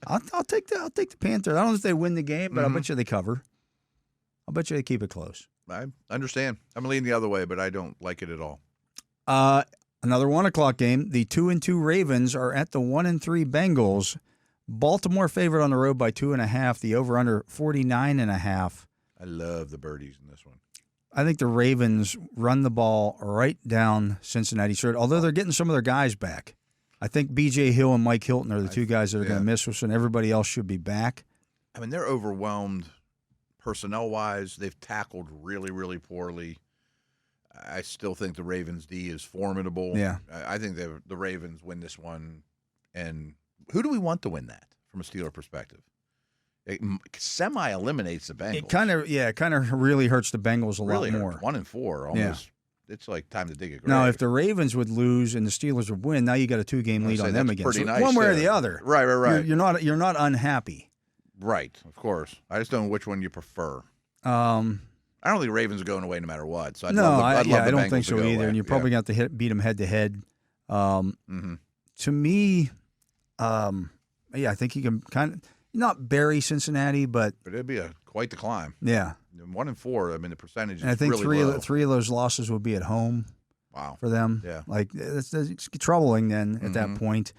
I'll take the Panthers. I don't know if they win the game, but I'll bet you they cover. I'll bet you they keep it close. I understand. I'm leaning the other way, but I don't like it at all. Another 1:00 game. The 2-2 Ravens are at the 1-3 Bengals. Baltimore favored on the road by 2.5. The over/under 49.5. I love the birdies in this one. I think the Ravens run the ball right down Cincinnati's throat, although they're getting some of their guys back. I think B.J. Hill and Mike Hilton are the two guys that are going to miss us, and everybody else should be back. I mean, they're overwhelmed personnel-wise. They've tackled really, really poorly. I still think the Ravens' D is formidable. Yeah. I think the Ravens win this one. And who do we want to win that from a Steeler perspective? It semi-eliminates the Bengals. It kind of really hurts the Bengals a lot more. 1-4, almost. It's like time to dig a grave. Now, if the Ravens would lose and the Steelers would win, now you got a 2-game lead on them again. Pretty So nice, one way or the other. Right. You're not unhappy. Right, of course. I just don't know which one you prefer. I don't think Ravens are going away no matter what. So I'd love I don't Bengals think to so go either. away. And you're probably going to have to beat them head to head. To me, I think he can kind of not bury Cincinnati, but it'd be quite the climb. Yeah, 1-4. I mean, the percentage is and I think really low. three of those losses will be at home. Wow, for them. Yeah, like it's troubling then at that point.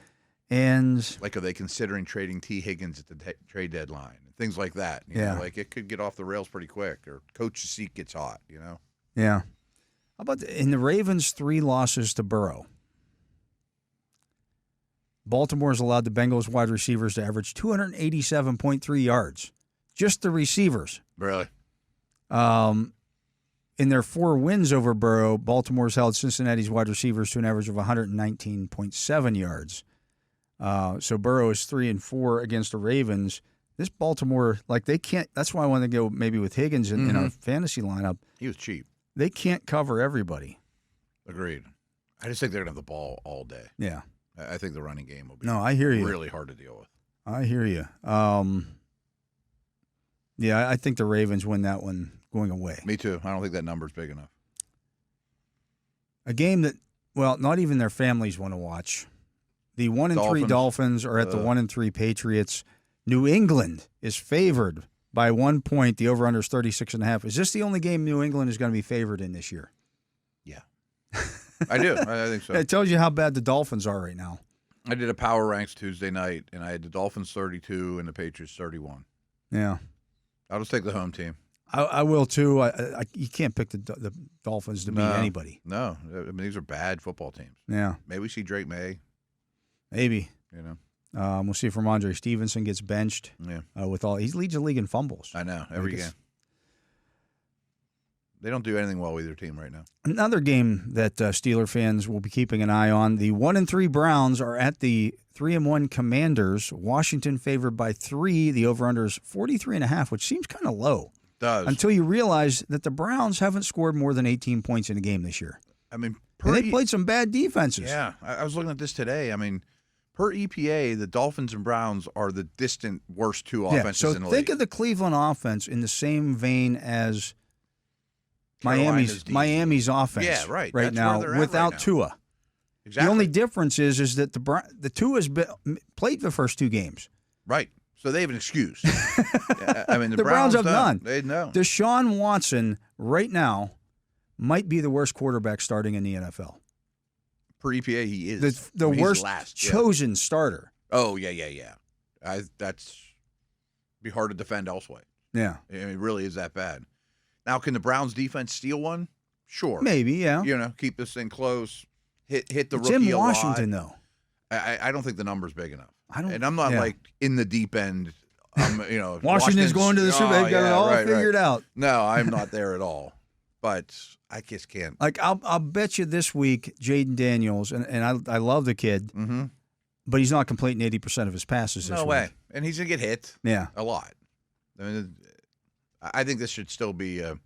And like, are they considering trading T. Higgins at the trade deadline? Things like that. You know, like it could get off the rails pretty quick, or coach's seat gets hot. You know. Yeah. How about in the Ravens' 3 losses to Burrow? Baltimore's allowed the Bengals wide receivers to average 287.3 yards. Just the receivers. Really? In their 4 wins over Burrow, Baltimore's held Cincinnati's wide receivers to an average of 119.7 yards. So Burrow is 3-4 against the Ravens. This Baltimore, they can't. That's why I want to go maybe with Higgins in our fantasy lineup. He was cheap. They can't cover everybody. Agreed. I just think they're going to have the ball all day. Yeah. I think the running game will be I hear you. Really hard to deal with. I hear you. I think the Ravens win that one going away. Me too. I don't think that number's big enough. A game that, not even their families want to watch. The 1-3 Dolphins are at the 1-3 Patriots. New England is favored by 1 point. The over-under is 36.5. Is this the only game New England is going to be favored in this year? Yeah. I do. I think so. It tells you how bad the Dolphins are right now. I did a power ranks Tuesday night, and I had the Dolphins 32 and the Patriots 31. Yeah. I'll just take the home team. I will, too. You can't pick the Dolphins to beat anybody. No. I mean, these are bad football teams. Yeah. Maybe we see Drake May. Maybe. You know. We'll see if Ramondre Stevenson gets benched. Yeah. He leads the league in fumbles. I know, every game. They don't do anything well with their team right now. Another game that Steeler fans will be keeping an eye on: the 1-3 Browns are at the 3-1 Commanders. Washington favored by 3. The over/under is 43.5, which seems kind of low. It does, until you realize that the Browns haven't scored more than 18 points in a game this year. I mean, they played some bad defenses. Yeah, I was looking at this today. I mean, per EPA, the Dolphins and Browns are the distant worst 2 offenses in the league. So think of the Cleveland offense in the same vein as Miami's offense right That's now without right Tua. Exactly. The only difference is that the Tua's played the first 2 games. Right. So they have an excuse. I mean, the Browns have none. They know. Deshaun Watson right now might be the worst quarterback starting in the NFL. Per EPA, he is. The worst chosen starter. Oh, yeah. That's be hard to defend elsewhere. Yeah. I mean, it really is that bad. Now, can the Browns defense steal one? Sure. Maybe, yeah. You know, keep this thing close. Hit the it's rookie in Washington, though. I don't think the number's big enough. And I'm not like in the deep end. Washington's going to the Super Bowl. They've got it all figured out. No, I'm not there at all. But I just can't. I'll bet you this week, Jaden Daniels, and I love the kid, but he's not completing 80% of his passes this week. No way. And he's going to get hit a lot. I mean, I think this should still be a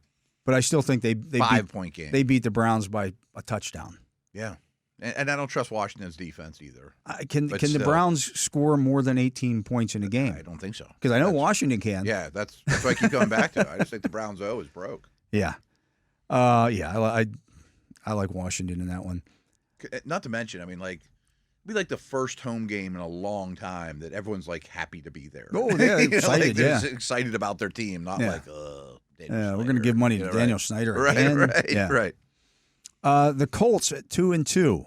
but I still think they 5-point game. They beat the Browns by a touchdown. Yeah. And I don't trust Washington's defense either. Can the Browns score more than 18 points in a game? I don't think so. Because I know Washington can. Yeah, that's what I keep going back to. I just think the Browns O is broke. Yeah. I like Washington in that one. Not to mention, I mean, like, it'd be like the first home game in a long time that everyone's like happy to be there. Oh, yeah, excited, they're excited about their team, not like, we're going to give money to Daniel Snyder again. Right. The Colts at 2-2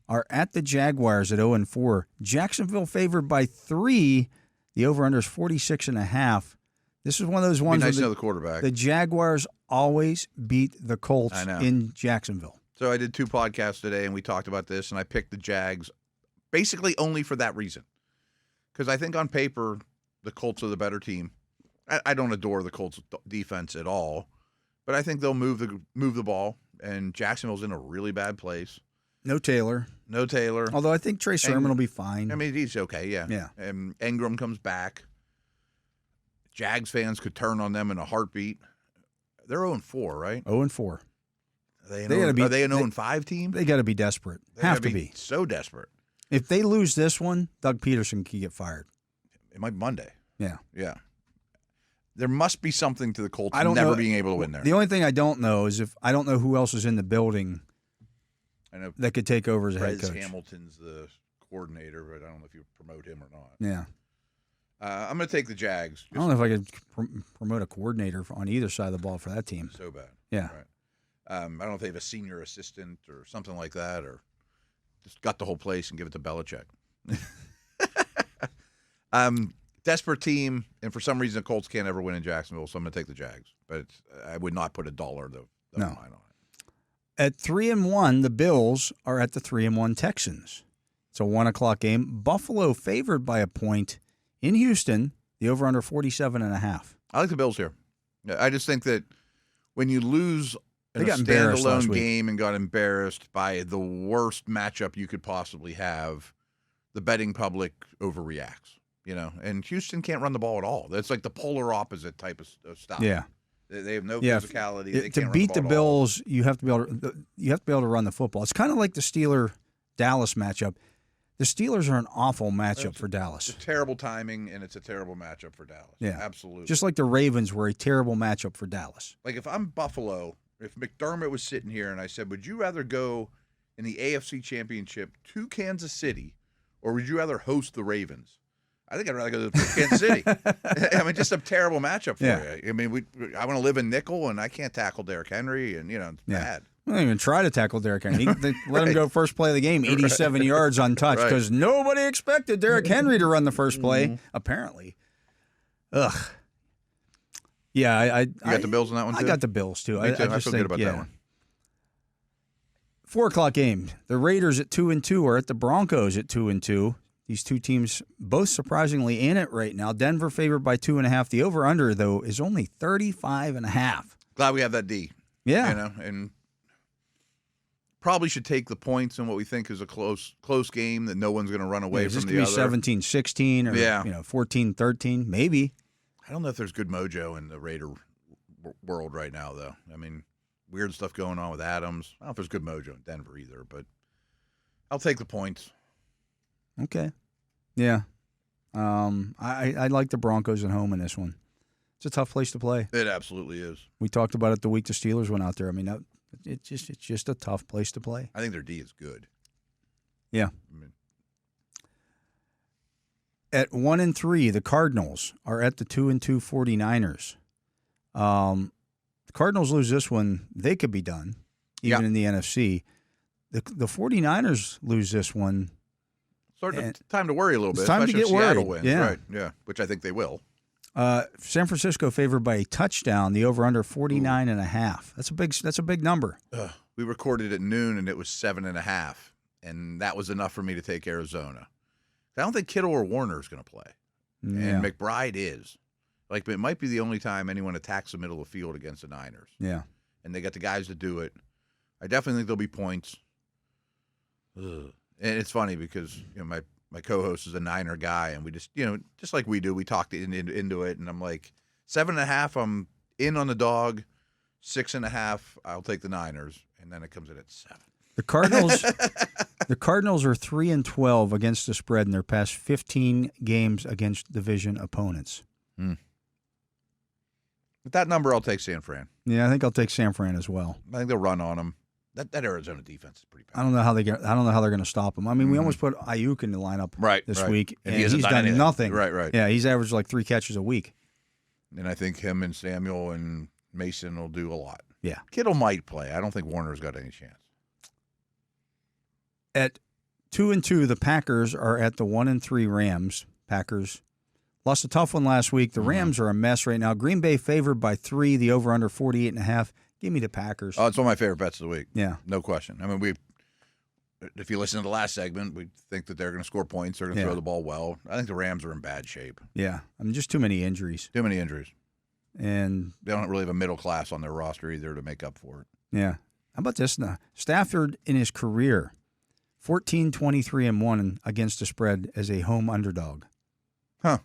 are at the Jaguars at 0-4. Jacksonville favored by 3. The over/under is 46.5. This is one of those ones. Nice to know the quarterback. The Jaguars always beat the Colts in Jacksonville. So I did 2 podcasts today, and we talked about this, and I picked the Jags basically only for that reason. Because I think on paper, the Colts are the better team. I don't adore the Colts defense at all, but I think they'll move the ball, and Jacksonville's in a really bad place. No Taylor. Although I think Trey Sermon will be fine. I mean, he's okay, yeah. Yeah. And Ingram comes back. Jags fans could turn on them in a heartbeat. They're 0-4, right? 0-4. Are they an 0-5 team? They got to be desperate. Have to be. So desperate. If they lose this one, Doug Peterson can get fired. It might be Monday. Yeah. There must be something to the Colts never being able to win there. The only thing I don't know is I don't know who else is in the building that could take over as a head coach. Hamilton's the coordinator, but I don't know if you promote him or not. Yeah. I'm going to take the Jags. I don't know if I could promote a coordinator on either side of the ball for that team. So bad. Yeah. Right. I don't know if they have a senior assistant or something like that, or just got the whole place and give it to Belichick. Desperate team, and for some reason the Colts can't ever win in Jacksonville, so I'm going to take the Jags. But I would not put $1 line on it. At 3-1, the Bills are at the 3-1 Texans. It's a 1:00 game. Buffalo favored by a point in Houston. The over/under 47.5. I like the Bills here. I just think that when you lose in a standalone game and got embarrassed by the worst matchup you could possibly have, the betting public overreacts. And Houston can't run the ball at all. That's like the polar opposite type of stuff. Yeah, they have no physicality. They to can't beat run the Bills, you have to be able to run the football. It's kind of like the Steeler-Dallas matchup. The Steelers are an awful matchup for Dallas. It's terrible timing, and it's a terrible matchup for Dallas. Yeah, absolutely. Just like the Ravens were a terrible matchup for Dallas. Like if I'm Buffalo, if McDermott was sitting here and I said, would you rather go in the AFC Championship to Kansas City, or would you rather host the Ravens? I think I'd rather go to Kansas City. I mean, just a terrible matchup for you. I mean, I want to live in nickel, and I can't tackle Derrick Henry, and it's bad. I don't even try to tackle Derrick Henry. They let him go first play of the game, 87 yards untouched, because nobody expected Derrick Henry to run the first play, apparently. Ugh. Yeah, You got the Bills on that one, too? I got the Bills, too. Me too. I feel good about that one. 4:00 game. The Raiders at 2-2 are at the Broncos at 2-2. These two teams both surprisingly in it right now. Denver favored by 2.5. The over/under, though, is only 35.5. Glad we have that D. Yeah. And probably should take the points in what we think is a close game that no one's going to run away from the other. Is this going to be 17-16 or 14-13? Maybe. I don't know if there's good mojo in the Raider world right now, though. I mean, weird stuff going on with Adams. I don't know if there's good mojo in Denver either, but I'll take the points. Okay. Yeah. I like the Broncos at home in this one. It's a tough place to play. It absolutely is. We talked about it the week the Steelers went out there. I mean, it's just a tough place to play. I think their D is good. Yeah. At 1-3, the Cardinals are at the 2-2 49ers. The Cardinals lose this one, they could be done, even in the NFC. The 49ers lose this one. Time to worry a little bit. It's time to get Seattle worried. Wins, right? Yeah, which I think they will. San Francisco favored by a touchdown. The over/under 49.5. That's a big number. We recorded at noon, and it was 7.5, and that was enough for me to take Arizona. I don't think Kittle or Warner is going to play, and McBride is. Like, it might be the only time anyone attacks the middle of the field against the Niners. Yeah, and they got the guys to do it. I definitely think there'll be points. Ugh. And it's funny because my co-host is a Niner guy, and we just just like we do, we talked into it, and I'm like 7.5. I'm in on the dog. 6.5. I'll take the Niners, and then it comes in at 7. The Cardinals are 3-12 against the spread in their past 15 games against division opponents. With that number, I'll take San Fran. Yeah, I think I'll take San Fran as well. I think they'll run on them. That Arizona defense is pretty bad. I don't know how they're going to stop them. I mean, we almost put Ayuk in the lineup this week, and he's done nothing. Right. Yeah, he's averaged like 3 catches a week. And I think him and Samuel and Mason will do a lot. Yeah. Kittle might play. I don't think Warner's got any chance. At 2-2, the Packers are at the 1-3 Rams. Packers lost a tough one last week. The Rams are a mess right now. Green Bay favored by 3. The over/under 48.5. Give me the Packers. Oh, it's one of my favorite bets of the week. Yeah, no question. I mean, if you listen to the last segment, we think that they're going to score points. They're going to throw the ball well. I think the Rams are in bad shape. Yeah, I mean, just too many injuries. Too many injuries. And they don't really have a middle class on their roster either to make up for it. Yeah. How about this now? Stafford in his career, 14-23-1 against the spread as a home underdog. Huh.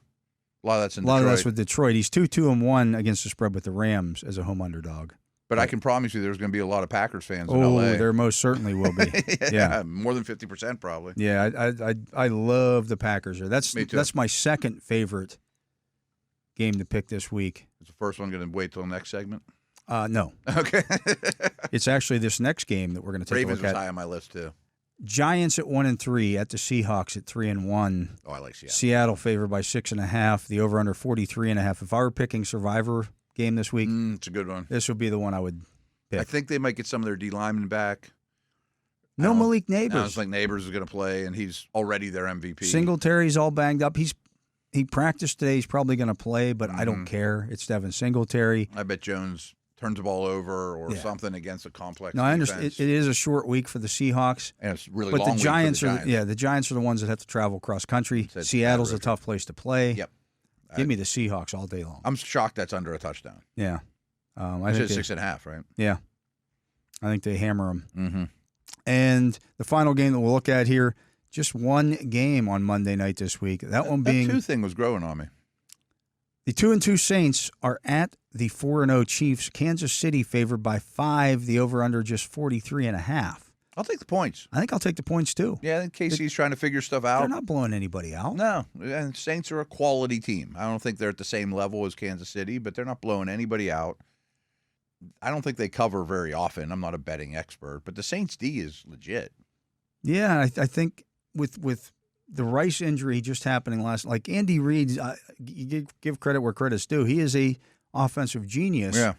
A lot of that's in Detroit. A lot of that's with Detroit. He's 2-1 against the spread with the Rams as a home underdog. But I can promise you there's going to be a lot of Packers fans in L.A. Oh, there most certainly will be. Yeah. More than 50% probably. Yeah, I love the Packers. Me too. That's my second favorite game to pick this week. Is the first one going to wait till next segment? No. Okay. It's actually this next game that we're going to take Ravens a look at. was high on my list too. Giants at 1-3 at the Seahawks at 3-1. Oh, I like Seattle. Seattle favored by 6.5. The over under 43.5. If I were picking Survivor game this week, it's a good one. This would be the one I would pick. I think they might get some of their D linemen back. No Malik I Neighbors. don't think Neighbors is going to play, and he's already their MVP. Singletary's all banged up. He practiced today. He's probably going to play, but I don't care. It's Devin Singletary. I bet Jones turns the ball over or something against a complex. No, I understand. It is a short week for the Seahawks, and it's really but long. The Giants week for the Giants. the Giants are the ones that have to travel cross country. Seattle's a tough place to play. Yep. Give me the Seahawks all day long. I'm shocked that's under a touchdown. Yeah. I think 6.5, right? Yeah. I think they hammer them. Mm-hmm. And the final game that we'll look at here, just one game on Monday night this week. That one being... That 2 thing was growing on me. The 2-2 Saints are at the 4-0 Chiefs. Kansas City favored by 5. The over-under just 43.5. I'll take the points. I think I'll take the points, too. Yeah, I think KC's trying to figure stuff out. They're not blowing anybody out. No, and Saints are a quality team. I don't think they're at the same level as Kansas City, but they're not blowing anybody out. I don't think they cover very often. I'm not a betting expert, but the Saints D is legit. Yeah, I think with the Rice injury just happening like Andy Reid, you give credit where credit's due. He is a offensive genius. Yeah.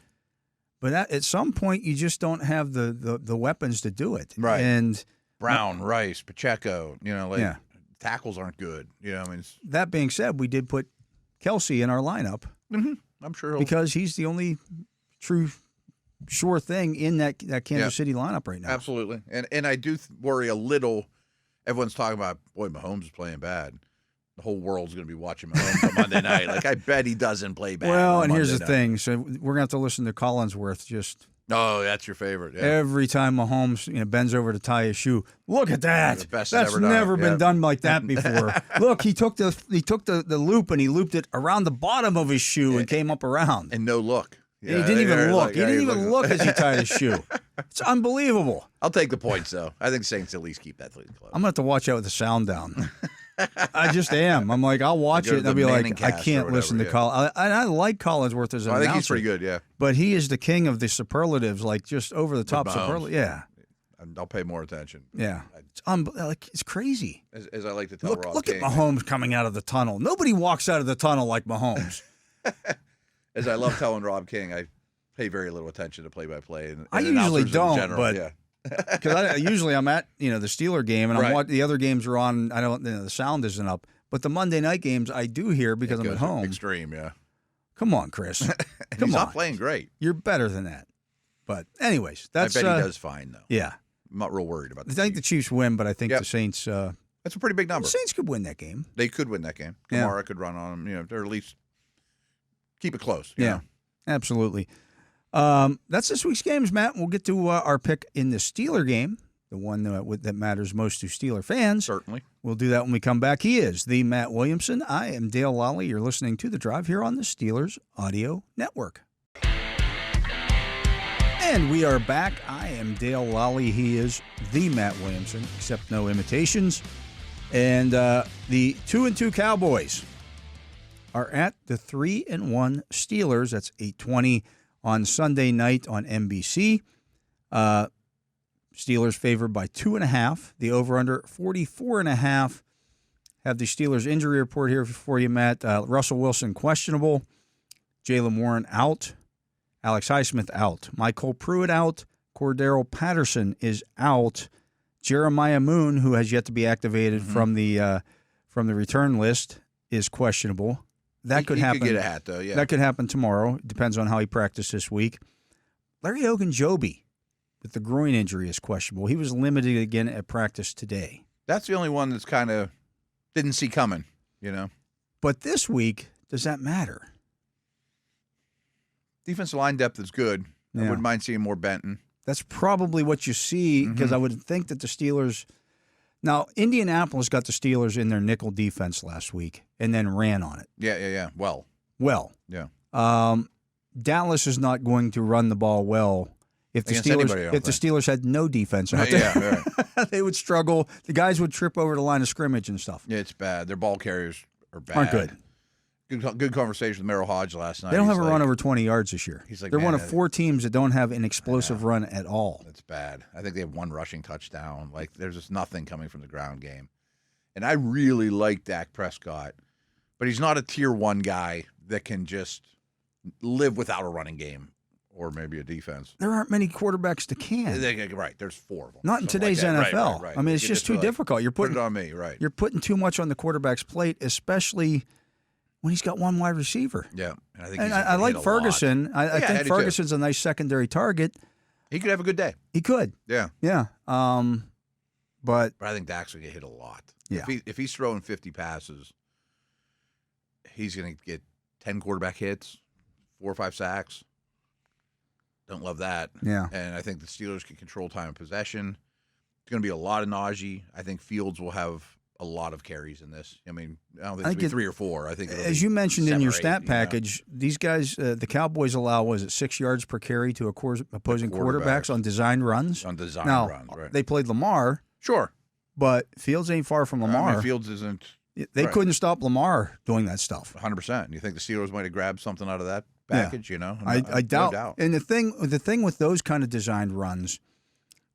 But at some point, you just don't have the weapons to do it. Right. And Brown, Rice, Pacheco, tackles aren't good. That being said, we did put Kelsey in our lineup. Mm-hmm. I'm sure because he's the only true sure thing in that Kansas City lineup right now. Absolutely. And I do worry a little. Everyone's talking about, boy, Mahomes is playing bad. The whole world's going to be watching Mahomes on Monday night. Like, I bet he doesn't play bad. Well, and here's the thing. So we're going to have to listen to Collinsworth just. Oh, that's your favorite. Yeah. Every time Mahomes bends over to tie his shoe, look at that. That's never been done like that before. Look, he took the loop and he looped it around the bottom of his shoe and came up around. And no look. Yeah, he didn't even look. He didn't even look as he tied his shoe. It's unbelievable. I'll take the points, though. I think Saints at least keep that lead close. I'm going to have to watch out with the sound down. I just am. I'm like, I'll watch it and I'll be like, I can't listen to Collins. I like Collinsworth as an announcer. I think he's pretty good, yeah. But he is the king of the superlatives, like just over the top superlatives. Yeah. I'll pay more attention. Yeah. It's crazy. As I like to tell Rob Look King. at Mahomes coming out of the tunnel. Nobody walks out of the tunnel like Mahomes. As I love telling Rob King, I pay very little attention to play-by-play. And I usually don't, general, but because usually I'm at the Steeler game and I'm the other games are on. I don't the sound isn't up, but the Monday night games I do hear because I'm at home. Extreme, yeah. Come on, Chris. He's not playing great. You're better than that. But anyways, that's. I bet he does fine though. Yeah, I'm not real worried about that. I think the Chiefs win, but I think the Saints. That's a pretty big number. The Saints could win that game. They could win that game. Kamara could run on them. Or at least keep it close. Yeah, absolutely. That's this week's games, Matt. We'll get to our pick in the Steeler game, the one that matters most to Steeler fans. Certainly. We'll do that when we come back. He is the Matt Williamson. I am Dale Lolley. You're listening to The Drive here on the Steelers Audio Network. And we are back. I am Dale Lolley. He is the Matt Williamson, except no imitations. And the 2-2 Cowboys are at the 3-1 Steelers. That's 8:20 on Sunday night on NBC. Steelers favored by 2.5. The over/under 44.5. Have the Steelers injury report here for you, Matt. Russell Wilson questionable. Jaylen Warren out. Alex Highsmith out. Michael Pruitt out. Cordero Patterson is out. Jeremiah Moon, who has yet to be activated from the return list, is questionable. That could happen. He could get a hat, though, yeah. That could happen tomorrow. Depends on how he practiced this week. Larry Ogunjobi with the groin injury is questionable. He was limited again at practice today. That's the only one that's kind of didn't see coming, But this week, does that matter? Defensive line depth is good. I wouldn't mind seeing more Benton. That's probably what you see, because I would think that the Steelers – now, Indianapolis got the Steelers in their nickel defense last week and then ran on it. Yeah. Well. Yeah. Yeah. Dallas is not going to run the ball well if the Steelers had no defense out there. Yeah, right. They would struggle. The guys would trip over the line of scrimmage and stuff. Yeah, it's bad. Their ball carriers are bad. Aren't good. Good conversation with Merrill Hodge last night. They don't have a run over 20 yards this year. He's like, they're one of 4 teams that don't have an explosive run at all. That's bad. I think they have 1 rushing touchdown. There's just nothing coming from the ground game. And I really like Dak Prescott, but he's not a tier 1 guy that can just live without a running game or maybe a defense. There aren't many quarterbacks that can. Right. There's 4 of them. Not in today's NFL. Right. I mean, it's just too difficult. Put it on me, right. You're putting too much on the quarterback's plate, especially when he's got 1 wide receiver. Yeah. And I like Ferguson. I think Ferguson's a nice secondary target. He could have a good day. He could. Yeah. Yeah. But I think Dak's going to get hit a lot. Yeah. If he's throwing 50 passes, he's going to get 10 quarterback hits, 4 or 5 sacks. Don't love that. Yeah. And I think the Steelers can control time of possession. It's going to be a lot of Najee. I think Fields will have a lot of carries in this. I mean, I don't think it'll be 3 or 4. I think as you mentioned in your stat package, these guys, the Cowboys allow, 6 yards per carry to opposing quarterbacks on design runs? On design runs, right. They played Lamar. Sure. But Fields ain't far from Lamar. I mean, Fields isn't. They couldn't stop Lamar doing that stuff. 100%. You think the Steelers might have grabbed something out of that package? I doubt. No doubt. And the thing with those kind of designed runs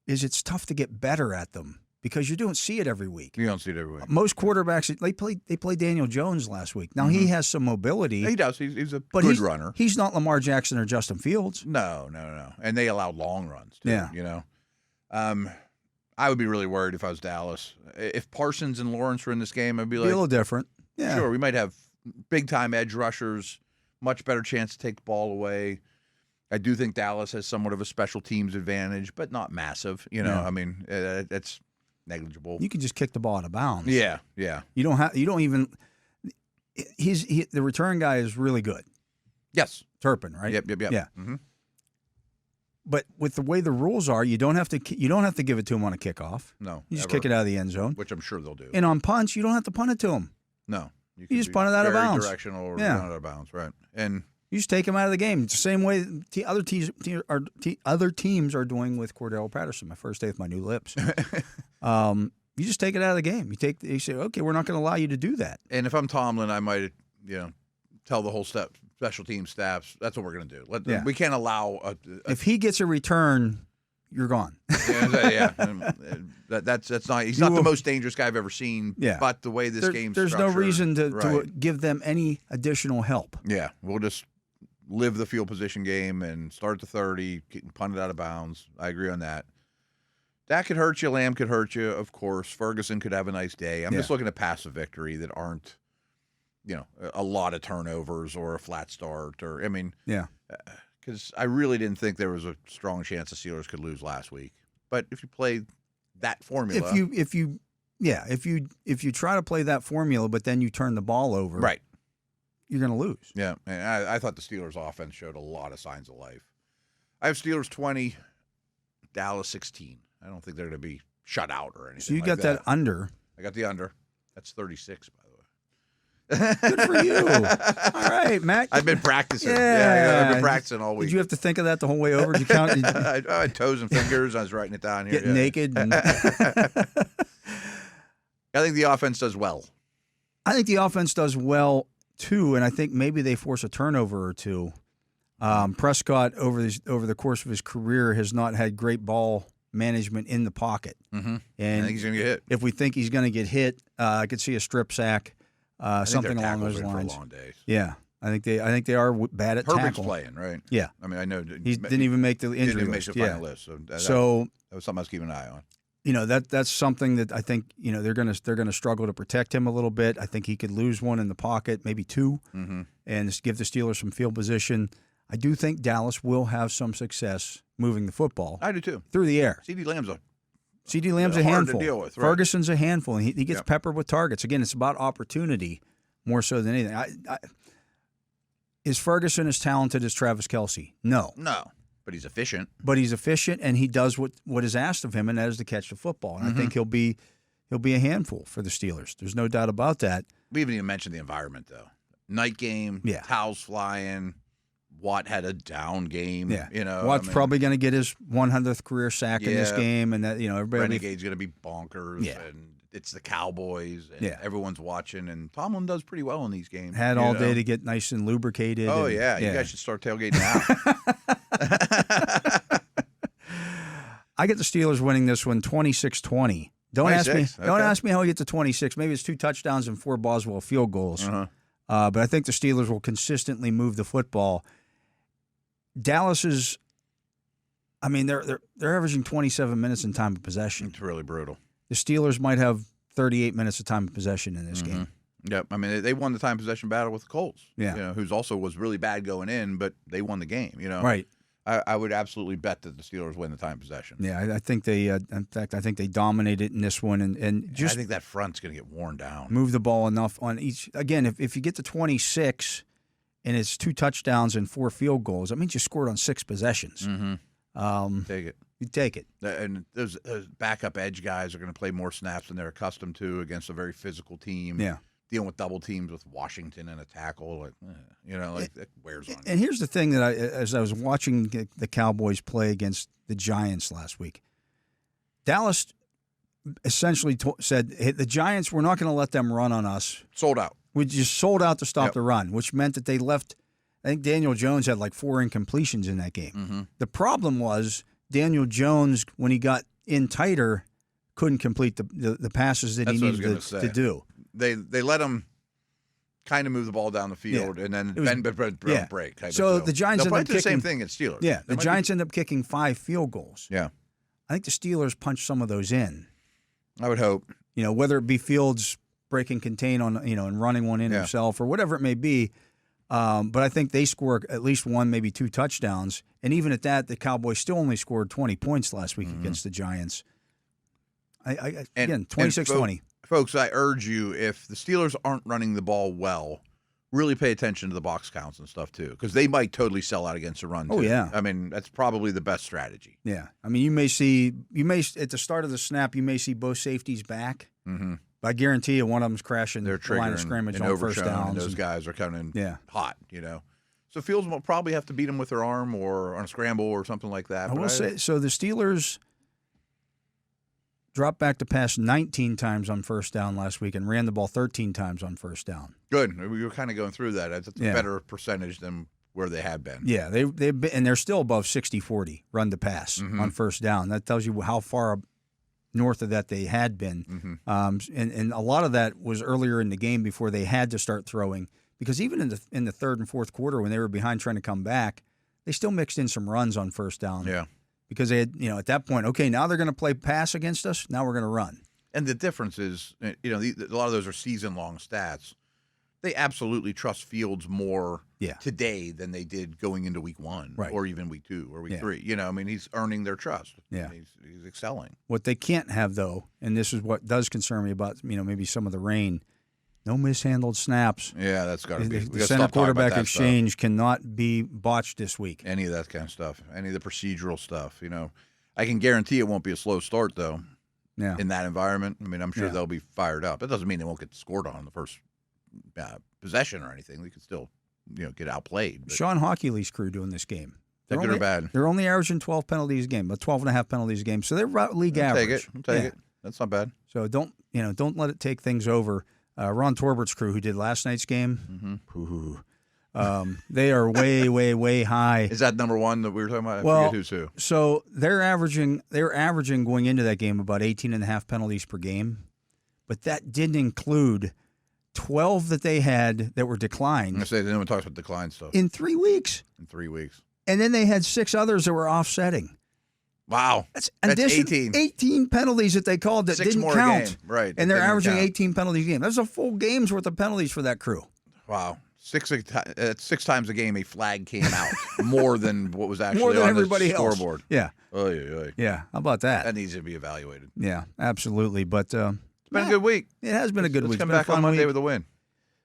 is it's tough to get better at them because you don't see it every week. You don't see it every week. Most quarterbacks, they played Daniel Jones last week. Now he has some mobility. He does. He's a good runner. He's not Lamar Jackson or Justin Fields. No. And they allow long runs too. Yeah. I would be really worried if I was Dallas. If Parsons and Lawrence were in this game, I'd be like, a little different. Yeah. Sure, we might have big-time edge rushers, much better chance to take the ball away. I do think Dallas has somewhat of a special teams advantage, but not massive. I mean, it's negligible. You can just kick the ball out of bounds. Yeah. You don't even. The return guy is really good. Yes. Turpin, right? Yep. Yeah. Mm-hmm. But with the way the rules are, you don't have to give it to him on a kickoff. No, you just kick it out of the end zone, which I'm sure they'll do. And on punts, you don't have to punt it to him. No, you just punt it out of bounds. Directional or out of bounds, right? And you just take him out of the game. It's the same way other teams are doing with Cordero Patterson. My first day with my new lips. You just take it out of the game. You say, okay, we're not going to allow you to do that. And if I'm Tomlin, I might tell the whole special team staffs, that's what we're going to do. We can't allow if he gets a return, you're gone. That's not. He's not the most dangerous guy I've ever seen. Yeah. But the way this game's there's no reason to right. give them any additional help. Yeah, we'll just live the field position game and start at the 30, punt it out of bounds. I agree on that. That could hurt you. Lamb could hurt you, of course. Ferguson could have a nice day. I'm just looking at passive victory that aren't, a lot of turnovers or a flat start because I really didn't think there was a strong chance the Steelers could lose last week. But if you play that formula, if you try to play that formula, but then you turn the ball over, right, you're going to lose. Yeah, and I thought the Steelers' offense showed a lot of signs of life. I have Steelers 20, Dallas 16. I don't think they're going to be shut out or anything. So you got that under. I got the under. That's 36, by the way. Good for you. All right, Matt. I've been practicing. Yeah. I've been practicing all week. Did you have to think of that the whole way over? Did you count? I had toes and fingers. I was writing it down here. Get naked. And I think the offense does well. I think the offense does well, too, and I think maybe they force a turnover or two. Prescott, over the course of his career, has not had great ball management in the pocket. Mm-hmm. And I think he's going to get hit. If we think he's going to get hit, I could see a strip sack, something along those lines. For long days. Yeah, I think they are bad at Herbert's tackle. playing, right? Yeah, I mean, I know he didn't even make the injury list. Didn't make the final list. So that was something I was keeping an eye on. That's something that I think they're gonna struggle to protect him a little bit. I think he could lose one in the pocket, maybe two, and just give the Steelers some field position. I do think Dallas will have some success moving the football. I do too. Through the air. CeeDee Lamb's a hard handful. to deal with, right? Ferguson's a handful, and he gets peppered with targets. Again, it's about opportunity more so than anything. Is Ferguson as talented as Travis Kelce? No. But he's efficient. And he does what is asked of him, and that is to catch the football. And I think he'll be a handful for the Steelers. There's no doubt about that. We haven't even mentioned the environment, though. Night game, towels flying. Watt had a down game. Yeah. Watt's probably going to get his 100th career sack in this game, and that everybody. Renegade's going to be bonkers. Yeah. And it's the Cowboys, and Yeah. everyone's watching. And Tomlin does pretty well in these games. Had all day to get nice and lubricated. Oh, and, yeah. You guys should start tailgating now. I get the Steelers winning this one 26-20. Don't ask me how we get to 26. Maybe it's 2 touchdowns and 4 Boswell field goals. But I think the Steelers will consistently move the football. Dallas is, they're averaging 27 minutes in time of possession. It's really brutal. The Steelers might have 38 minutes of time of possession in this game. Yep. They won the time possession battle with the Colts. Yeah. Who's also was really bad going in, but they won the game. Right. I would absolutely bet that the Steelers win the time possession. Yeah, I think they. In fact, I think they dominated in this one, and just I think that front's going to get worn down. Move the ball enough on each. Again, if you get to 26, and it's 2 touchdowns and 4 field goals, that means you scored on 6 possessions. Take it. You take it. And those backup edge guys are going to play more snaps than they're accustomed to against a very physical team. Yeah. Dealing with double teams with Washington and a tackle, that wears on you. And here's the thing that as I was watching the Cowboys play against the Giants last week, Dallas essentially said, hey, the Giants, we're not going to let them run on us. Sold out. We just sold out to stop the run, which meant that they left. I think Daniel Jones had like 4 incompletions in that game. The problem was Daniel Jones, when he got in tighter, couldn't complete the passes that he needed to do. They let him kind of move the ball down the field and then break. So the Giants ended up up kicking the same thing at Steelers. Yeah, the Giants end up kicking 5 field goals. Yeah, I think the Steelers punched some of those in. I would hope. Whether it be Fields breaking contain on and running one in himself or whatever it may be. But I think they score at least 1, maybe 2 touchdowns. And even at that, the Cowboys still only scored 20 points last week against the Giants. Again, 26-20. Folks, I urge you, if the Steelers aren't running the ball well, really pay attention to the box counts and stuff, too, because they might totally sell out against the run, too. Oh, yeah. That's probably the best strategy. Yeah. You may at the start of the snap, you may see both safeties back. I guarantee you one of them's crashing the line of scrimmage on first downs. And those guys are coming hot, So Fields will probably have to beat them with their arm or on a scramble or something like that. I will say, so the Steelers dropped back to pass 19 times on first down last week and ran the ball 13 times on first down. Good. We were kind of going through that. It's a better percentage than where they have been. Yeah, they've been, and they're still above 60-40 run to pass on first down. That tells you how far north of that they had been. And a lot of that was earlier in the game before they had to start throwing, because even in the third and fourth quarter when they were behind trying to come back, they still mixed in some runs on first down. Yeah. Because they had, at that point, okay, now they're going to play pass against us. Now we're going to run. And the difference is, a lot of those are season-long stats. They absolutely trust Fields more today than they did going into week 1 or even week 2 or week 3. He's earning their trust. Yeah. He's excelling. What they can't have, though, and this is what does concern me about, maybe some of the rain, no mishandled snaps. Yeah, that's got to be. The center quarterback exchange cannot be botched this week. Any of that kind of stuff. Any of the procedural stuff. I can guarantee it won't be a slow start, though. Yeah. In that environment. I'm sure they'll be fired up. That doesn't mean they won't get scored on the first possession or anything. They could still, get outplayed. But. Sean Hockley's crew doing this game. They're good or bad? They're only averaging 12 penalties a game, but 12.5 penalties a game. So they're about league average. I'll take it. That's not bad. So don't let it take things over. Ron Torbert's crew, who did last night's game, they are way, way, way high. Is that number one that we were talking about? I forget who's who. So they were averaging going into that game about 18.5 penalties per game, but that didn't include 12 that they had that were declined. I'm going to say, no one talks about decline stuff. In 3 weeks. And then they had 6 others that were offsetting. Wow. That's 18. 18 penalties that they called that 6 didn't more count. A game. Right. And they're averaging 18 penalties a game. That's a full game's worth of penalties for that crew. Wow. 6 times a game a flag came out. More than what was actually more than on everybody the scoreboard. Else. Yeah. Oy. Yeah. How about that? That needs to be evaluated. Yeah, absolutely. But it's been a good week. It has been a good week. Let's come back on Monday with a win.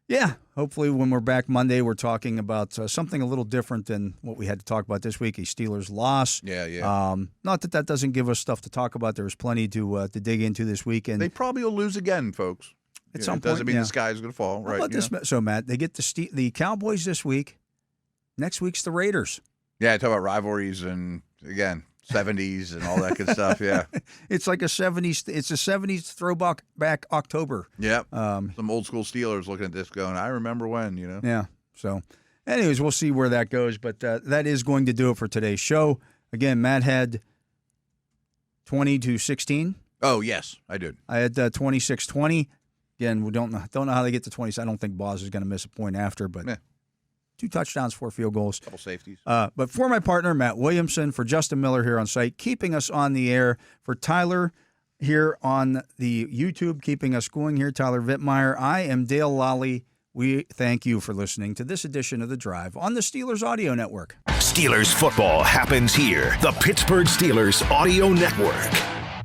Yeah, hopefully when we're back Monday, we're talking about something a little different than what we had to talk about this week, a Steelers loss. Yeah. Not that doesn't give us stuff to talk about. There's plenty to dig into this weekend. They probably will lose again, folks. At some point, doesn't mean the sky is going to fall, right? How about this? So, Matt, they get the Cowboys this week. Next week's the Raiders. Yeah, I talk about rivalries and, again, 70s and all that good stuff, yeah. It's like a 70s throwback back October. Yeah. Some old school Steelers looking at this going, I remember when, Yeah. So, anyways, we'll see where that goes. But that is going to do it for today's show. Again, Matt had 20-16. Oh, yes, I did. I had 26-20. Again, we don't know how they get to 20. I don't think Boz is going to miss a point after, but 2 touchdowns, 4 field goals. Couple safeties. But for my partner, Matt Williamson, for Justin Miller here on site, keeping us on the air, for Tyler here on the YouTube, keeping us going here, Tyler Vittmeyer, I am Dale Lolley. We thank you for listening to this edition of The Drive on the Steelers Audio Network. Steelers football happens here. The Pittsburgh Steelers Audio Network.